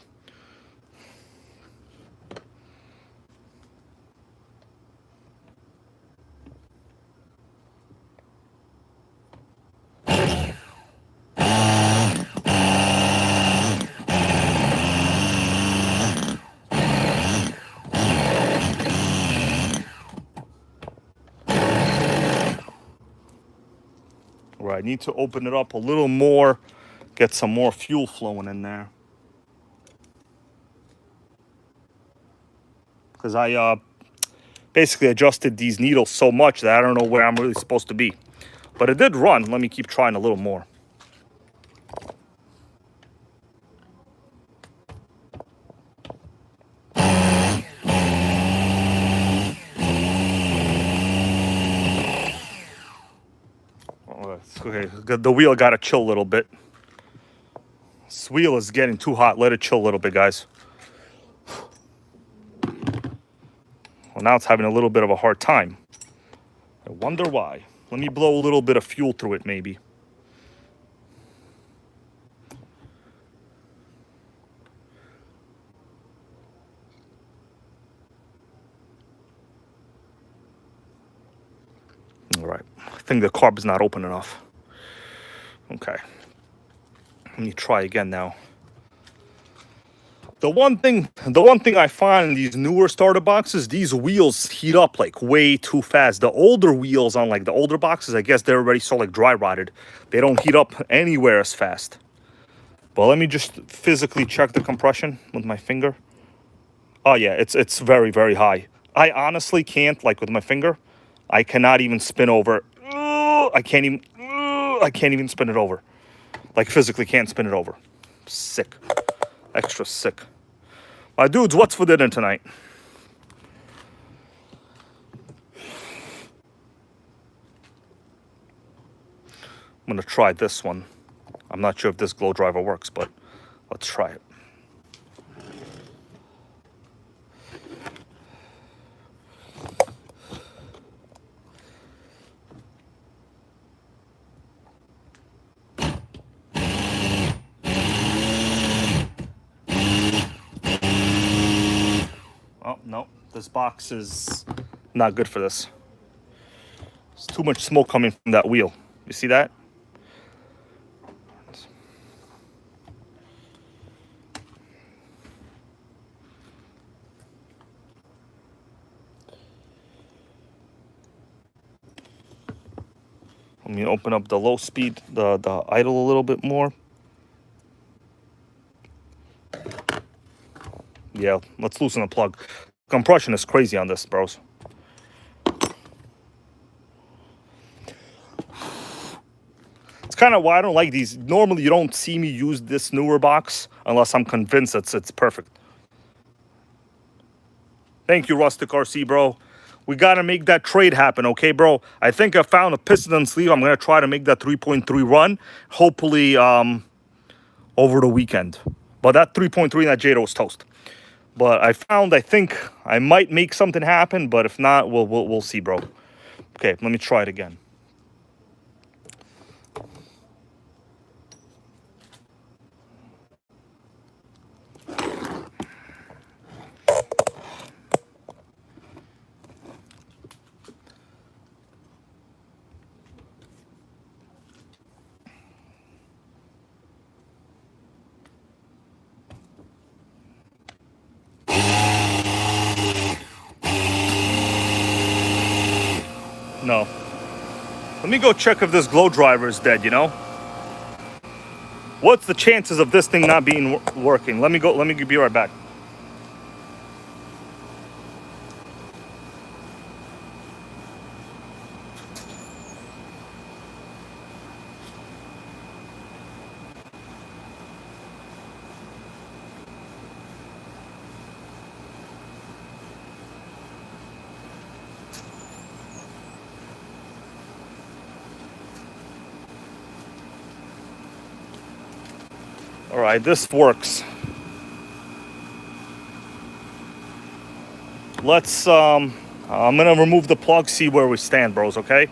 Right, I need to open it up a little more, get some more fuel flowing in there. Because I basically adjusted these needles so much that I don't know where I'm really supposed to be. But it did run. Let me keep trying a little more. Okay, the wheel got to chill a little bit. This wheel is getting too hot. Let it chill a little bit, guys. Well, now it's having a little bit of a hard time. I wonder why. Let me blow a little bit of fuel through it, maybe. All right. I think the carb is not open enough. Okay. Let me try again now. The one thing I find in these newer starter boxes, these wheels heat up like way too fast. The older wheels on like the older boxes, I guess they're already so like dry rotted. They don't heat up anywhere as fast. But let me just physically check the compression with my finger. Oh yeah, it's very, very high. I honestly can't, like with my finger, I cannot even spin over. I can't even spin it over. Like physically can't spin it over. Sick. Extra sick. My dudes, what's for dinner tonight? I'm gonna try this one. I'm not sure if this glow driver works, but let's try it. Oh, no, this box is not good for this. There's too much smoke coming from that wheel. You see that? Let me open up the low speed, the idle a little bit more. Yeah, let's loosen the plug. Compression is crazy on this, bros. It's kind of why I don't like these. Normally, you don't see me use this newer box unless I'm convinced it's perfect. Thank you, Rustic RC, bro. We got to make that trade happen, okay, bro? I think I found a piston sleeve. I'm going to try to make that 3.3 run, hopefully over the weekend. But that 3.3 in that Jado was toast. But I think I might make something happen, but if not, we'll see, bro. Okay, let me try it again. No. Let me go check if this glow driver is dead, you know? What's the chances of this thing not being working? Let me be right back. All right, this works. Let's, I'm gonna remove the plug, see where we stand, bros, okay?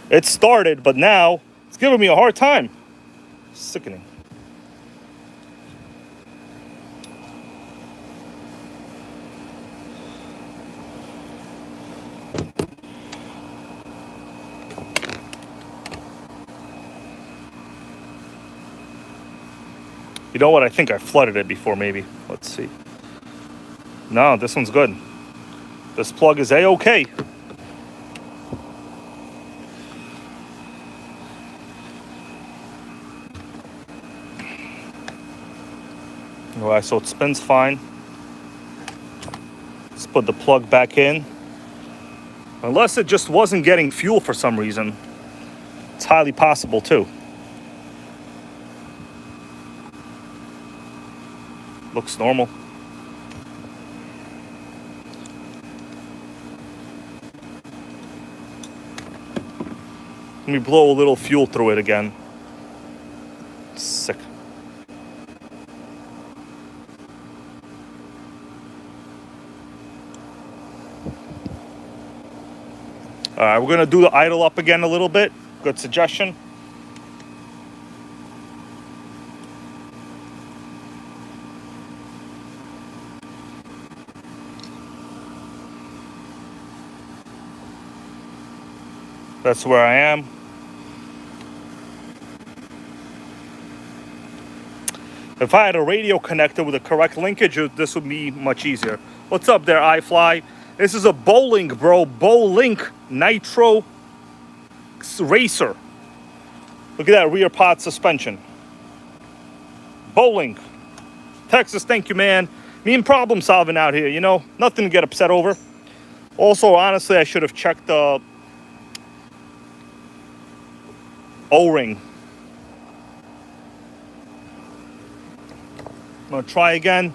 It started, but now it's giving me a hard time. Sickening. You know what? I think I flooded it before, maybe. Let's see. No, this one's good. This plug is A-OK. Alright, so it spins fine. Let's put the plug back in. Unless it just wasn't getting fuel for some reason. It's highly possible too. Looks normal. Let me blow a little fuel through it again. Sick. Alright, we're gonna do the idle up again a little bit. Good suggestion. That's where I am. If I had a radio connector with the correct linkage, this would be much easier. What's up there, iFly? This is a Bowlink, bro. Bowlink Nitro Racer. Look at that rear pod suspension. Bowlink. Texas, thank you, man. Me and problem solving out here, you know? Nothing to get upset over. Also, honestly, I should have checked the O-ring. I'm gonna try again.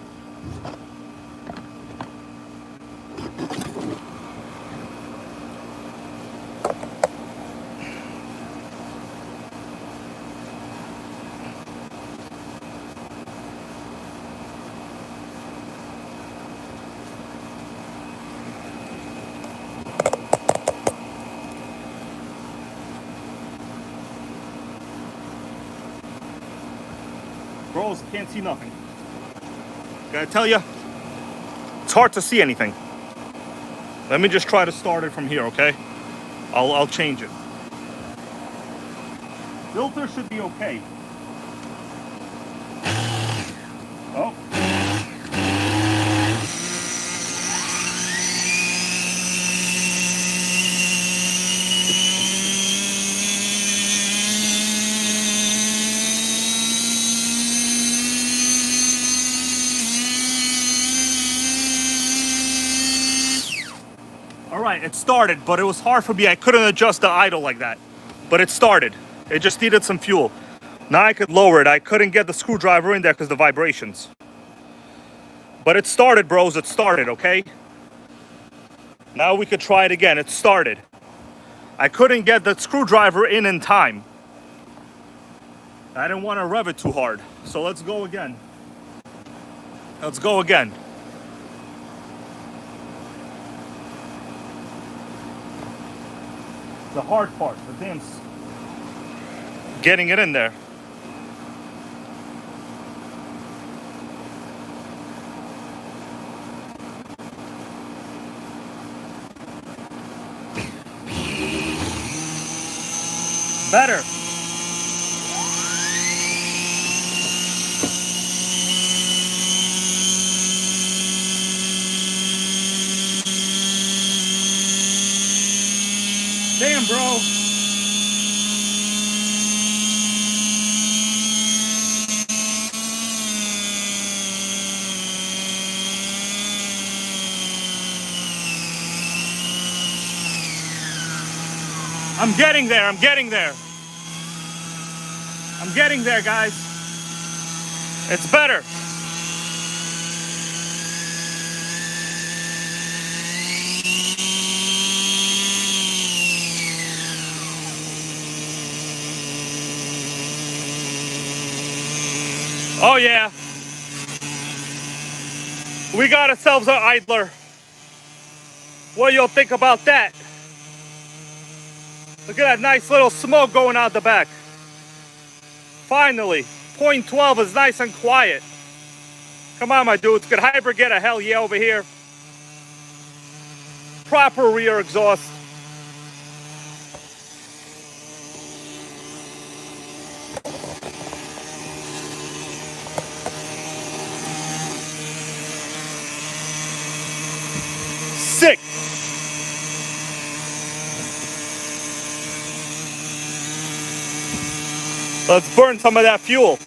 Bros, can't see nothing. Gotta tell you, it's hard to see anything. Let me just try to start it from here, okay? I'll change it. Filter should be okay. Oh. Alright, it started, but it was hard for me. I couldn't adjust the idle like that. But it started. It just needed some fuel. Now I could lower it. I couldn't get the screwdriver in there because of the vibrations. But it started, bros. It started, okay? Now we could try it again. It started. I couldn't get the screwdriver in time. I didn't want to rev it too hard. So let's go again. Let's go again. The hard part, the damn getting it in there. Better. Damn, bro. I'm getting there. I'm getting there. I'm getting there, guys. It's better. Oh yeah, we got ourselves an idler. What do y'all think about that? Look at that nice little smoke going out the back. Finally, point 12 is nice and quiet. Come on, my dudes. Could hybrid get a hell yeah over here? Proper rear exhaust. Sick. Let's burn some of that fuel.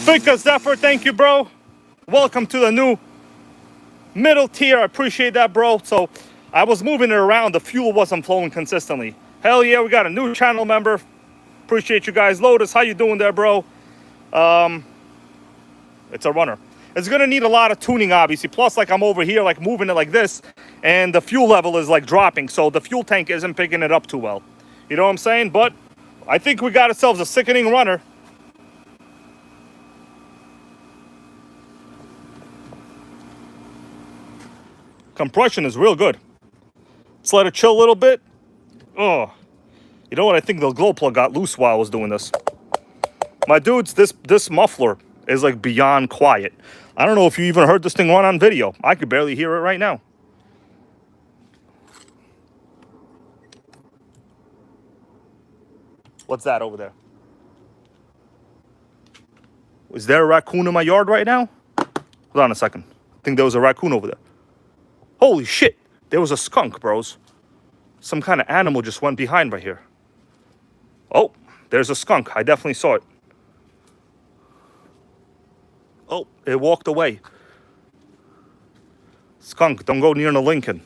Victor Zephyr, thank you, bro. Welcome to the new middle tier. I appreciate that, bro. So I was moving it around. The fuel wasn't flowing consistently. Hell yeah, we got a new channel member. Appreciate you guys. Lotus, how you doing there, bro? It's a runner. It's gonna need a lot of tuning, obviously. Plus, like, I'm over here, like, moving it like this, and the fuel level is like dropping, so the fuel tank isn't picking it up too well. You know what I'm saying? But I think we got ourselves a sickening runner. Compression is real good. Let's let it chill a little bit. Oh, you know what? I think the glow plug got loose while I was doing this. My dudes, this muffler is like beyond quiet. I don't know if you even heard this thing run on video. I could barely hear it right now. What's that over there? Is there a raccoon in my yard right now? Hold on a second. I think there was a raccoon over there. Holy shit, there was a skunk, bros. Some kind of animal just went behind right here. Oh, there's a skunk. I definitely saw it. Oh, it walked away. Skunk, don't go near the Lincoln.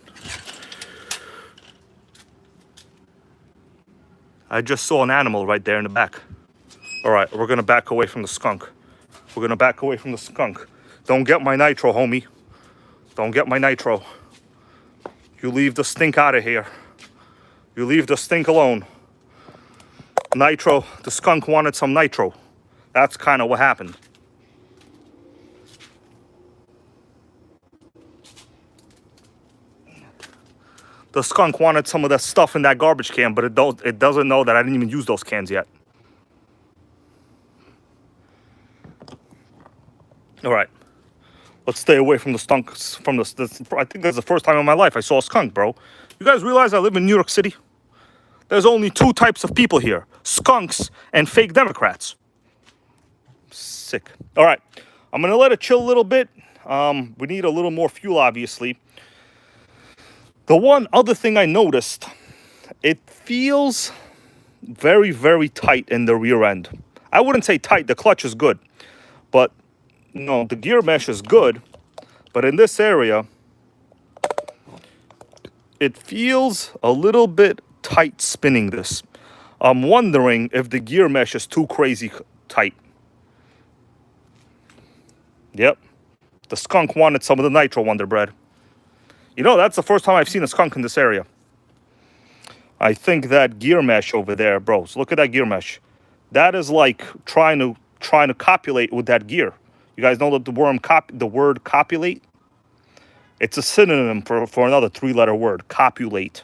I just saw an animal right there in the back. All right, we're gonna back away from the skunk. We're gonna back away from the skunk. Don't get my nitro, homie. Don't get my nitro. You leave the stink out of here. You leave the stink alone. Nitro, the skunk wanted some nitro. That's kind of what happened. The skunk wanted some of that stuff in that garbage can, but it doesn't know that I didn't even use those cans yet. All right. Let's stay away from the skunks. I think that's the first time in my life I saw a skunk, bro. You guys realize I live in New York City? There's only two types of people here. Skunks and fake Democrats. Sick. All right. I'm going to let it chill a little bit. We need a little more fuel, obviously. The one other thing I noticed, it feels very, very tight in the rear end. I wouldn't say tight. The clutch is good. But, no, the gear mesh is good. But in this area, it feels a little bit tight spinning this. I'm wondering if the gear mesh is too crazy tight. Yep. The skunk wanted some of the nitro, Wonder Bread. You know, that's the first time I've seen a skunk in this area. I think that gear mesh over there, bros. Look at that gear mesh. That is like trying to copulate with that gear. You guys know that the word copulate? It's a synonym for another three-letter word, copulate.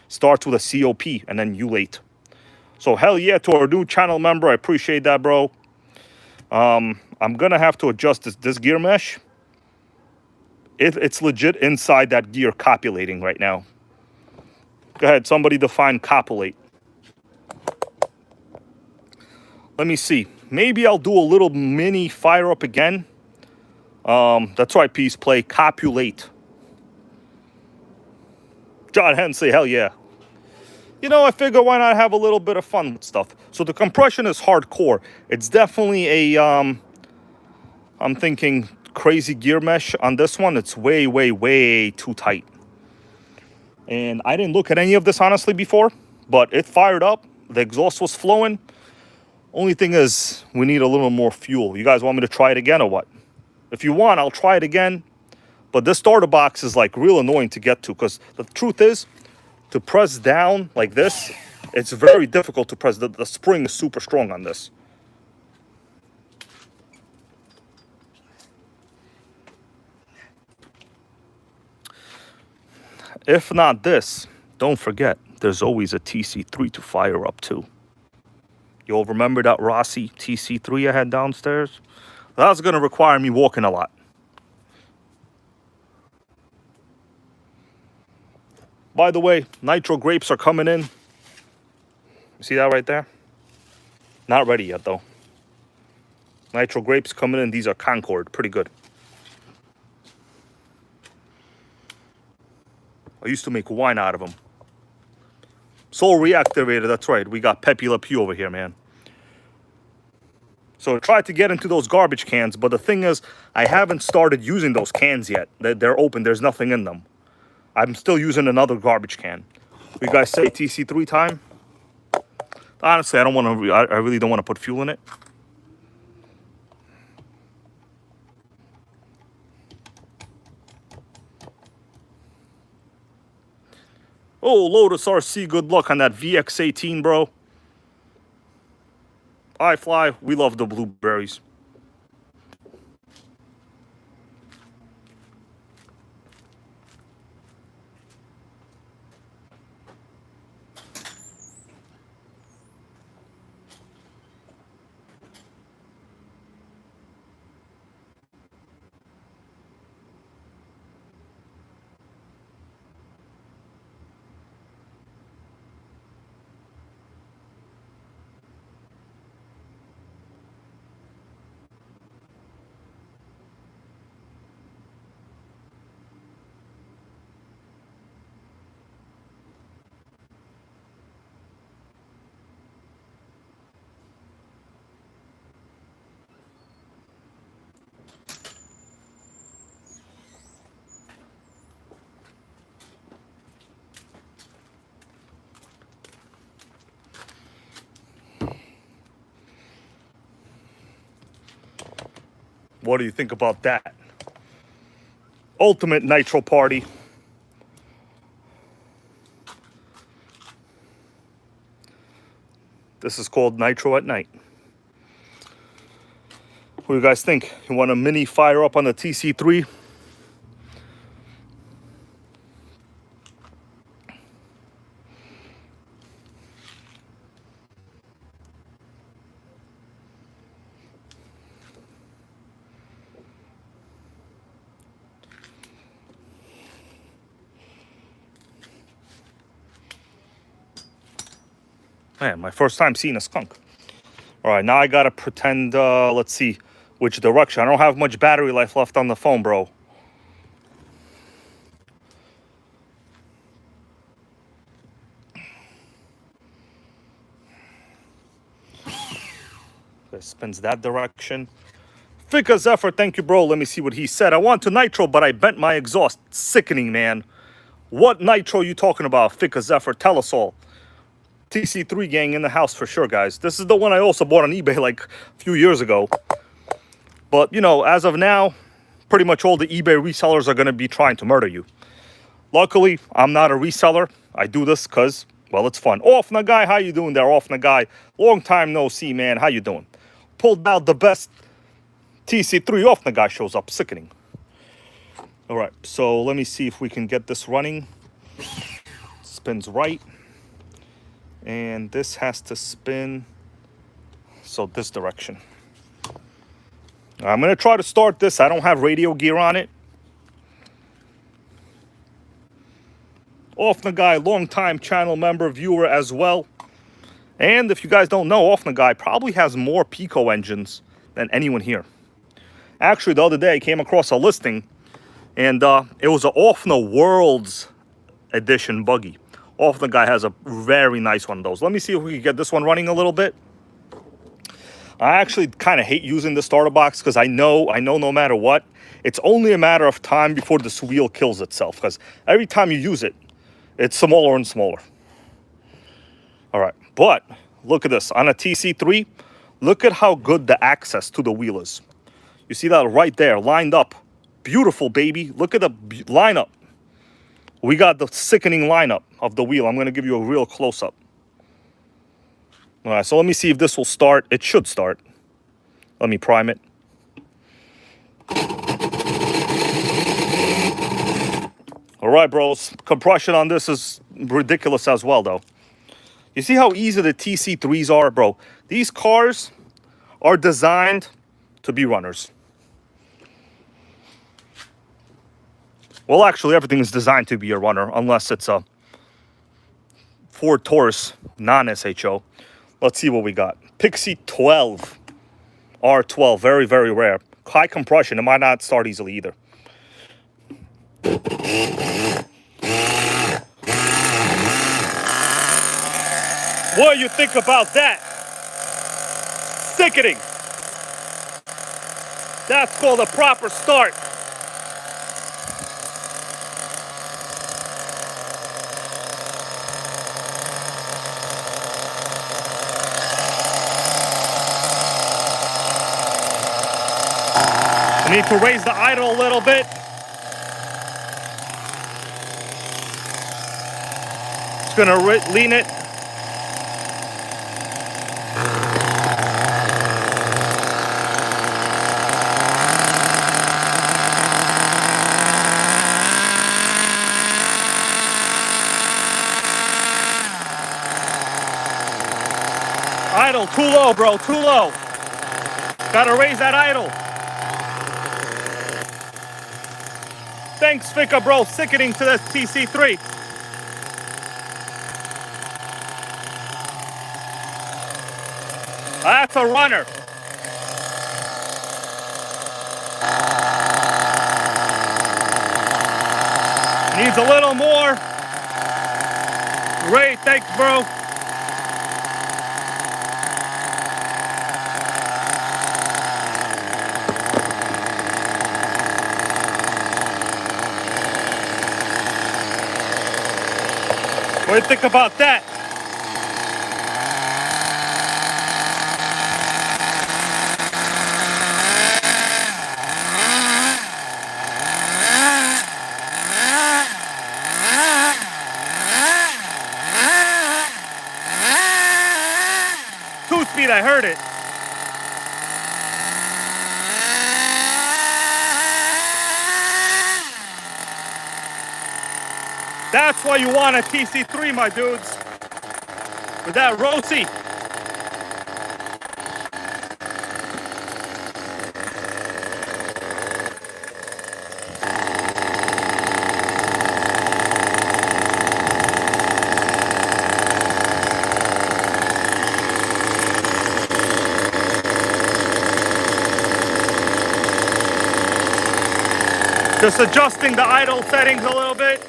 Starts with a C-O-P and then ulate. So hell yeah to our new channel member. I appreciate that, bro. I'm going to have to adjust this gear mesh. It's legit inside that gear copulating right now. Go ahead, somebody define copulate. Let me see. Maybe I'll do a little mini fire up again. That's right, Peace Play. Copulate. John Hensley, hell yeah. You know, I figure why not have a little bit of fun with stuff. So the compression is hardcore. It's definitely a, I'm thinking crazy gear mesh on this one. It's way, way, way too tight. And I didn't look at any of this, honestly, before. But it fired up. The exhaust was flowing. Only thing is, we need a little more fuel. You guys want me to try it again or what? If you want, I'll try it again. But this starter box is like real annoying to get to. Because the truth is, To press down like this, it's very difficult to press. The spring is super strong on this. If not this, don't forget, there's always a TC3 to fire up too. You'll remember that Rossi TC3 I had downstairs? That's going to require me walking a lot. By the way, nitro grapes are coming in. You see that right there? Not ready yet though. Nitro grapes coming in. These are Concord. Pretty good. I used to make wine out of them. Soul reactivated, that's right. We got Pepe Le Pew over here, man. So I tried to get into those garbage cans, but the thing is, I haven't started using those cans yet. They're open, there's nothing in them. I'm still using another garbage can. You guys say TC3 time? Honestly, I really don't want to put fuel in it. Oh, Lotus RC, good luck on that VX18, bro. iFly, we love the blueberries. What do you think about that? Ultimate nitro party. This is called Nitro at Night. What do you guys think? You want a mini fire up on the TC3? Man, my first time seeing a skunk. All right, now I gotta pretend, let's see which direction. I don't have much battery life left on the phone, bro. It spins that direction. Fika Zephyr, thank you, bro. Let me see what he said. I want to nitro, but I bent my exhaust. Sickening, man. What nitro you talking about, Fika Zephyr? Tell us all. TC3 gang in the house for sure, guys. This is the one I also bought on eBay like a few years ago. But, you know, as of now, pretty much all the eBay resellers are going to be trying to murder you. Luckily, I'm not a reseller. I do this because, well, it's fun. Offna guy, how you doing there, Offna guy? Long time no see, man. How you doing? Pulled out the best TC3. Offna guy shows up. Sickening. All right, so let me see if we can get this running. Spins right. And this has to spin, so this direction. I'm going to try to start this. I don't have radio gear on it. Offna guy, long-time channel member, viewer as well. And if you guys don't know, Offna guy probably has more Pico engines than anyone here. Actually, the other day I came across a listing, and it was an Offna Worlds Edition buggy. Offna guy has a very nice one of those. Let me see if we can get this one running a little bit. I actually kind of hate using the starter box because I know no matter what, it's only a matter of time before this wheel kills itself, because every time you use it, it's smaller and smaller. All right, but look at this. On a TC3, look at how good the access to the wheel is. You see that right there, lined up. Beautiful, baby. Look at the lineup. We got the sickening lineup of the wheel. I'm going to give you a real close-up. All right, so let me see if this will start. It should start. Let me prime it. All right, bros. Compression on this is ridiculous as well, though. You see how easy the TC3s are, bro? These cars are designed to be runners. Well, actually, everything is designed to be a runner, unless it's a Ford Taurus non-SHO. Let's see what we got. Pixie 12. R12. Very, very rare. High compression. It might not start easily either. What do you think about that? Sickening. That's called a proper start. I need to raise the idle a little bit. Just gonna lean it. Idle, too low, bro, too low. Gotta raise that idle. Thanks, Fika, bro. Sickening to this TC3. That's a runner. Needs a little more. Great, thanks, bro. What do you think about that? Two-speed, I heard it. That's why you want a TC3, my dudes. With that Rossi. Just adjusting the idle settings a little bit.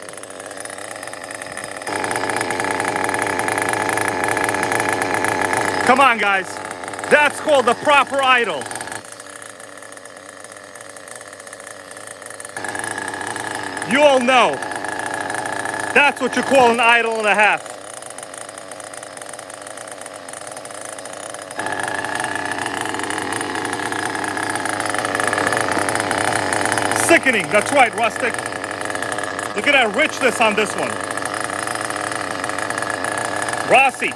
Come on, guys. That's called the proper idle. You all know. That's what you call an idle and a half. Sickening. That's right, Rustic. Look at that richness on this one. Rossi.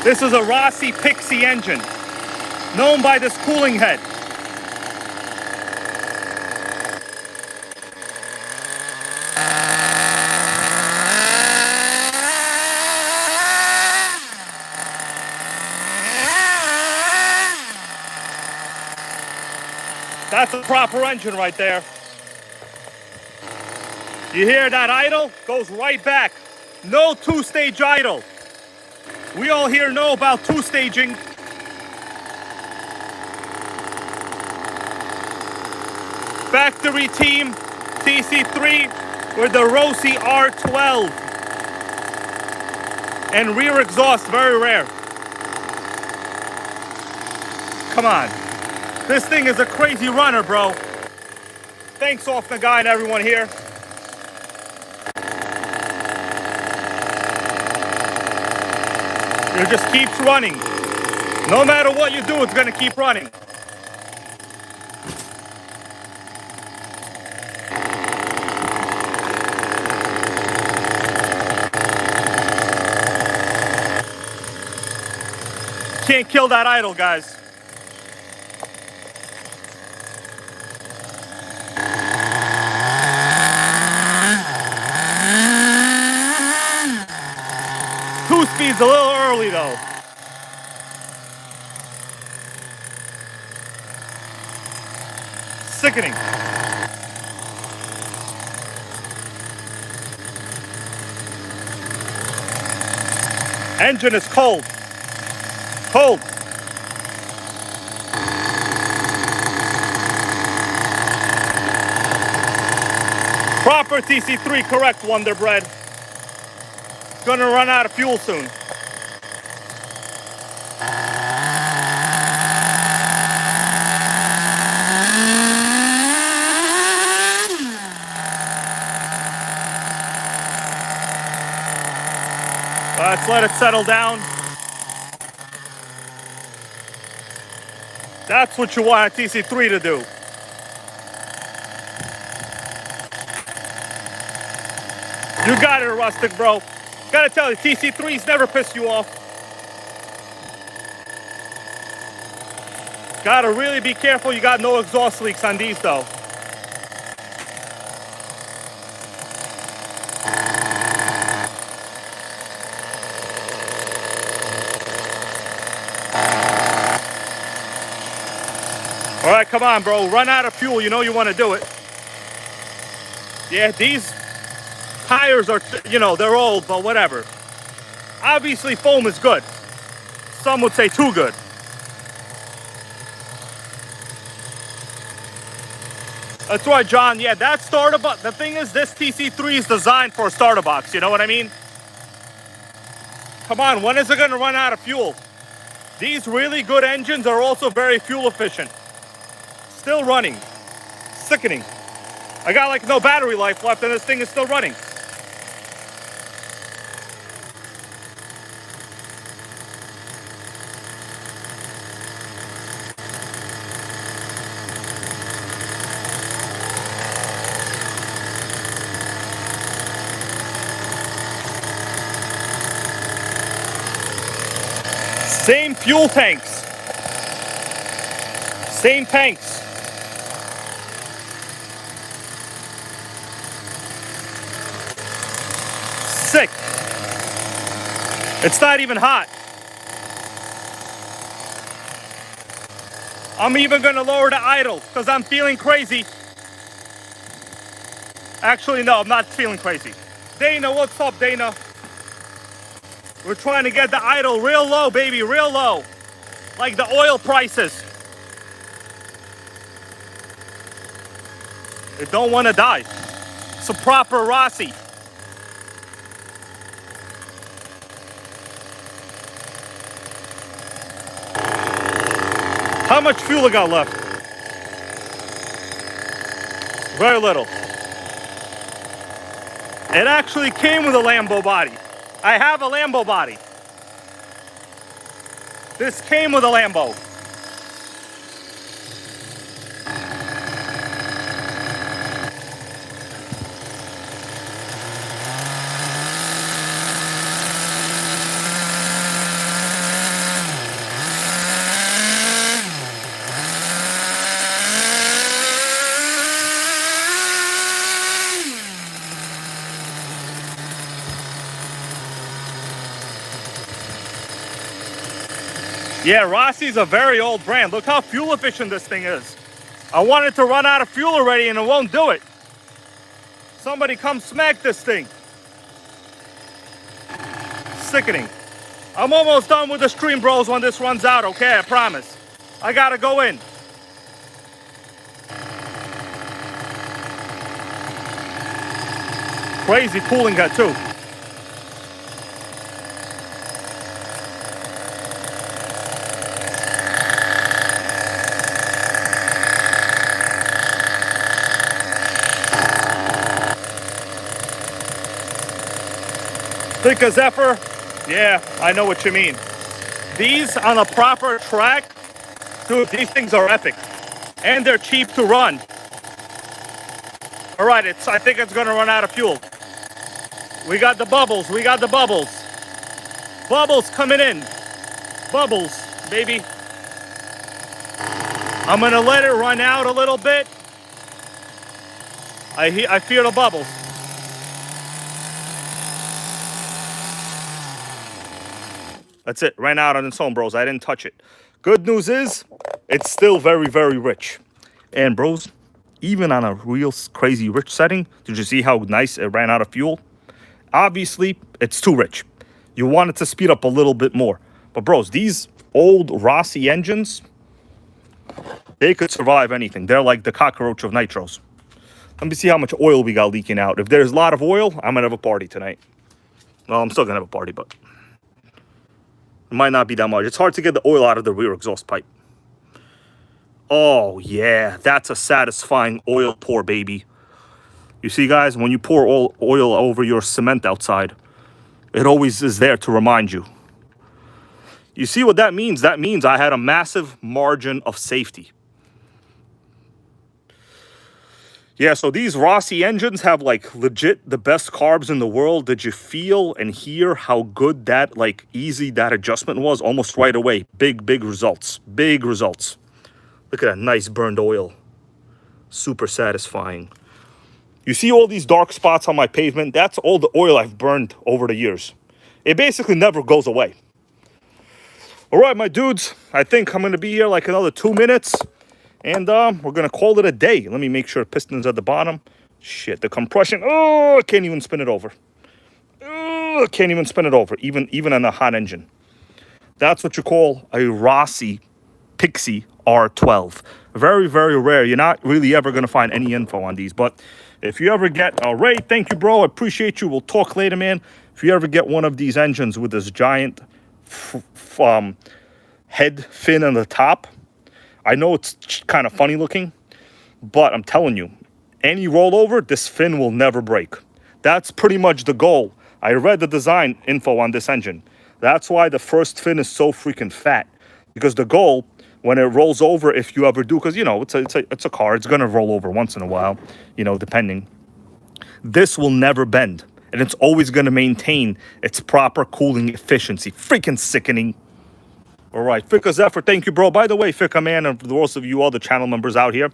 This is a Rossi Pixie engine, known by this cooling head. That's a proper engine right there. You hear that idle? Goes right back. No two-stage idle. We all here know about two-staging. Factory team TC3 with the Rossi R12. And rear exhaust, very rare. Come on. This thing is a crazy runner, bro. Thanks, Off the Guy, and everyone here. It just keeps running. No matter what you do, it's gonna keep running. can't kill that idle, guys. Two speeds a little early though. Sickening. Engine is cold. Cold. Proper TC3, correct, Wonder Bread. Gonna run out of fuel soon. Let's let it settle down. That's what you want a TC3 to do. You got it, Rustic, bro. Gotta tell you, TC3s never piss you off. Gotta really be careful. You got no exhaust leaks on these, though. All right, come on, bro. Run out of fuel. You know you want to do it. Yeah, these tires are, you know, they're old, but whatever. Obviously, foam is good. Some would say too good. That's right, John. Yeah, that starter box. The thing is, this TC3 is designed for a starter box. You know what I mean? Come on, when is it going to run out of fuel? These really good engines are also very fuel efficient. Still running. Sickening. I got like no battery life left and this thing is still running. Same fuel tanks. Same tanks. Sick. It's not even hot. I'm even gonna lower the idle because I'm feeling crazy. Actually, no, I'm not feeling crazy. Dana, what's up, Dana? We're trying to get the idle real low, baby, real low. Like the oil prices. It don't want to die. It's a proper Rossi. How much fuel I got left? Very little. It actually came with a Lambo body. I have a Lambo body. This came with a Lambo. Yeah, Rossi's a very old brand. Look how fuel efficient this thing is. I wanted to run out of fuel already and it won't do it. Somebody come smack this thing. Sickening. I'm almost done with the stream, bros, when this runs out, okay? I promise. I gotta go in. Crazy cooling head too. Think a Zephyr? Yeah, I know what you mean. These on a proper track, dude, these things are epic. And they're cheap to run. All right, I think it's gonna run out of fuel. We got the bubbles, we got the bubbles. Bubbles coming in. Bubbles. baby. I'm gonna let it run out a little bit. I fear the bubbles. That's it. Ran out on its own, bros. I didn't touch it. Good news is, it's still very, very rich. And bros, even on a real crazy rich setting, did you see how nice it ran out of fuel? Obviously, it's too rich. You want it to speed up a little bit more. But bros, these old Rossi engines, they could survive anything. They're like the cockroach of nitros. Let me see how much oil we got leaking out. If there's a lot of oil, I'm gonna have a party tonight. Well, I'm still gonna have a party, but it might not be that much. It's hard to get the oil out of the rear exhaust pipe. Oh, yeah, that's a satisfying oil pour, baby. You see, guys, when you pour oil over your cement outside, it always is there to remind you. You see what that means? That means I had a massive margin of safety. Yeah, so these Rossi engines have, like, legit the best carbs in the world. Did you feel and hear how good that, like, easy that adjustment was? Almost right away. Big, big results. Big results. Look at that nice burned oil. Super satisfying. You see all these dark spots on my pavement? That's all the oil I've burned over the years. It basically never goes away. All right, my dudes. I think I'm going to be here like another 2 minutes. And we're going to call it a day. Let me make sure piston's at the bottom. Shit, the compression. Oh, I can't even spin it over. Oh, I can't even spin it over, even on a hot engine. That's what you call a Rossi Pixie R12. Very, very rare. You're not really ever going to find any info on these. But if you ever get a Ray, thank you, bro. I appreciate you. We'll talk later, man. If you ever get one of these engines with this giant head fin on the top, I know it's kind of funny looking, but I'm telling you, any rollover, this fin will never break. That's pretty much the goal. I read the design info on this engine. That's why the first fin is so freaking fat. Because the goal, when it rolls over, if you ever do, because, you know, it's a car. It's going to roll over once in a while, you know, depending. This will never bend. And it's always going to maintain its proper cooling efficiency. Freaking sickening. All right, Fika Zephyr, thank you, bro. By the way, Fika, man, and for the rest of you other channel members out here,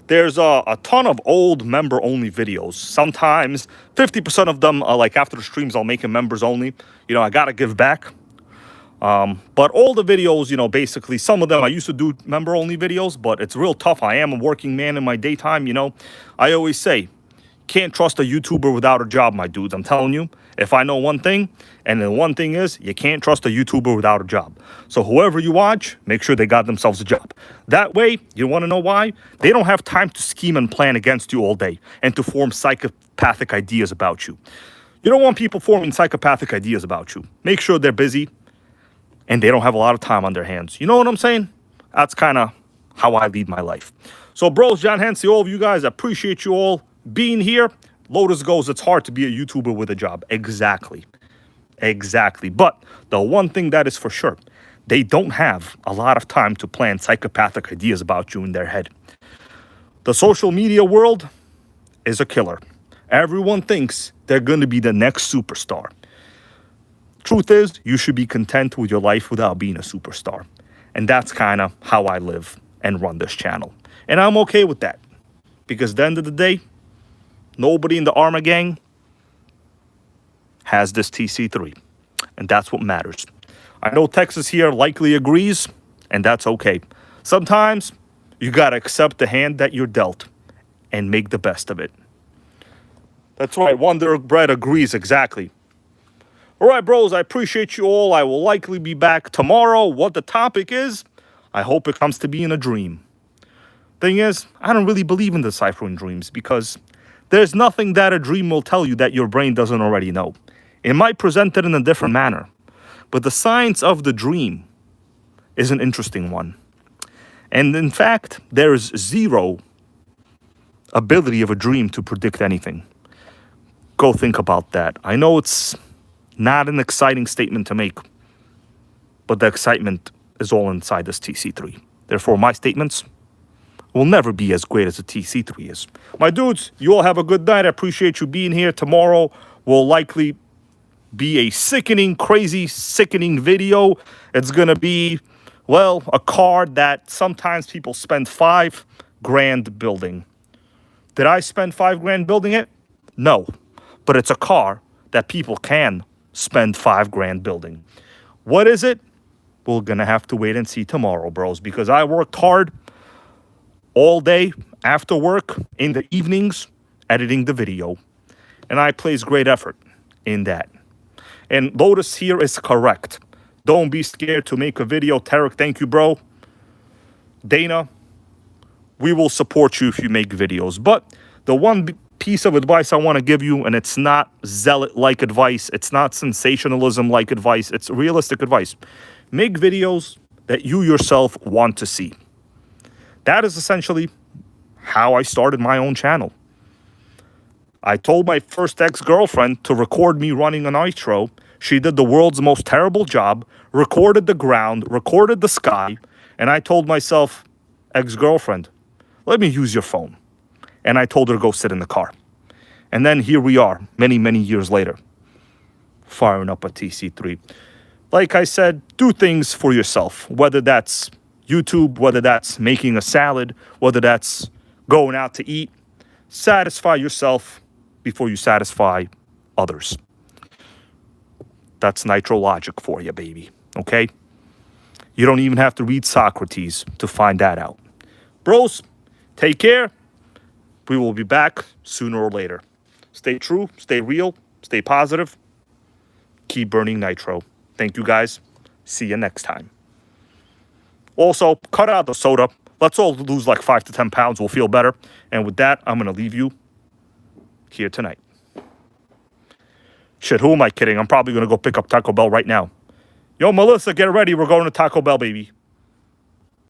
there's a ton of old member-only videos. Sometimes 50% of them are like after the streams, I'll make them members only. You know, I got to give back. But all the videos, you know, basically, some of them I used to do member-only videos, but it's real tough. I am a working man in my daytime, you know. I always say, can't trust a YouTuber without a job, my dudes. I'm telling you, if I know one thing, and the one thing is, you can't trust a YouTuber without a job. So whoever you watch, make sure they got themselves a job. That way, you want to know why? They don't have time to scheme and plan against you all day and to form psychopathic ideas about you. You don't want people forming psychopathic ideas about you. Make sure they're busy and they don't have a lot of time on their hands. You know what I'm saying? That's kind of how I lead my life. So, bros, John Hensey, all of you guys, I appreciate you all being here. Lotus goes, it's hard to be a YouTuber with a job. Exactly. Exactly. But the one thing that is for sure, they don't have a lot of time to plan psychopathic ideas about you in their head. The social media world is a killer. Everyone thinks they're going to be the next superstar. Truth is, you should be content with your life without being a superstar. And that's kind of how I live and run this channel. And I'm okay with that. Because at the end of the day, nobody in the Arma gang has this TC3. And that's what matters. I know Texas here likely agrees, and that's okay. Sometimes you got to accept the hand that you're dealt and make the best of it. That's right. Wonder Bread agrees exactly. All right, bros, I appreciate you all. I will likely be back tomorrow. What the topic is, I hope it comes to being a dream. Thing is, I don't really believe in deciphering dreams because there's nothing that a dream will tell you that your brain doesn't already know. It might present it in a different manner, but the science of the dream is an interesting one. And in fact, there is zero ability of a dream to predict anything. Go think about that. I know it's not an exciting statement to make, but the excitement is all inside this TC3. Therefore, my statements will never be as great as the TC3 is. My dudes, you all have a good night. I appreciate you being here. Tomorrow will likely be a sickening, crazy, sickening video. It's going to be Well, a car that sometimes people spend $5,000 building. Did I spend $5,000 building it? No. But it's a car that people can spend $5,000 building. What is it? We're going to have to wait and see tomorrow, bros, because I worked hard all day after work, in the evenings, editing the video. And I place great effort in that. And Lotus here is correct. Don't be scared to make a video. Tarek, thank you, bro. Dana, we will support you if you make videos. But the one piece of advice I want to give you, and it's not zealot-like advice, it's not sensationalism-like advice, it's realistic advice. Make videos that you yourself want to see. That is essentially how I started my own channel. I told my first ex-girlfriend to record me running a nitro. She did the world's most terrible job, recorded the ground, recorded the sky, and I told myself, ex-girlfriend, let me use your phone. And I told her to go sit in the car. And then here we are, many, many years later, firing up a TC3. Like I said, do things for yourself, whether that's YouTube, whether that's making a salad, whether that's going out to eat. Satisfy yourself before you satisfy others. That's nitro logic for you, baby, okay? You don't even have to read Socrates to find that out. Bros, take care. We will be back sooner or later. Stay true, stay real, stay positive. Keep burning nitro. Thank you, guys. See you next time. Also, cut out the soda. Let's all lose like 5 to 10 pounds. We'll feel better. And with that, I'm going to leave you here tonight. Shit, who am I kidding? I'm probably going to go pick up Taco Bell right now. Yo, Melissa, get ready. We're going to Taco Bell, baby.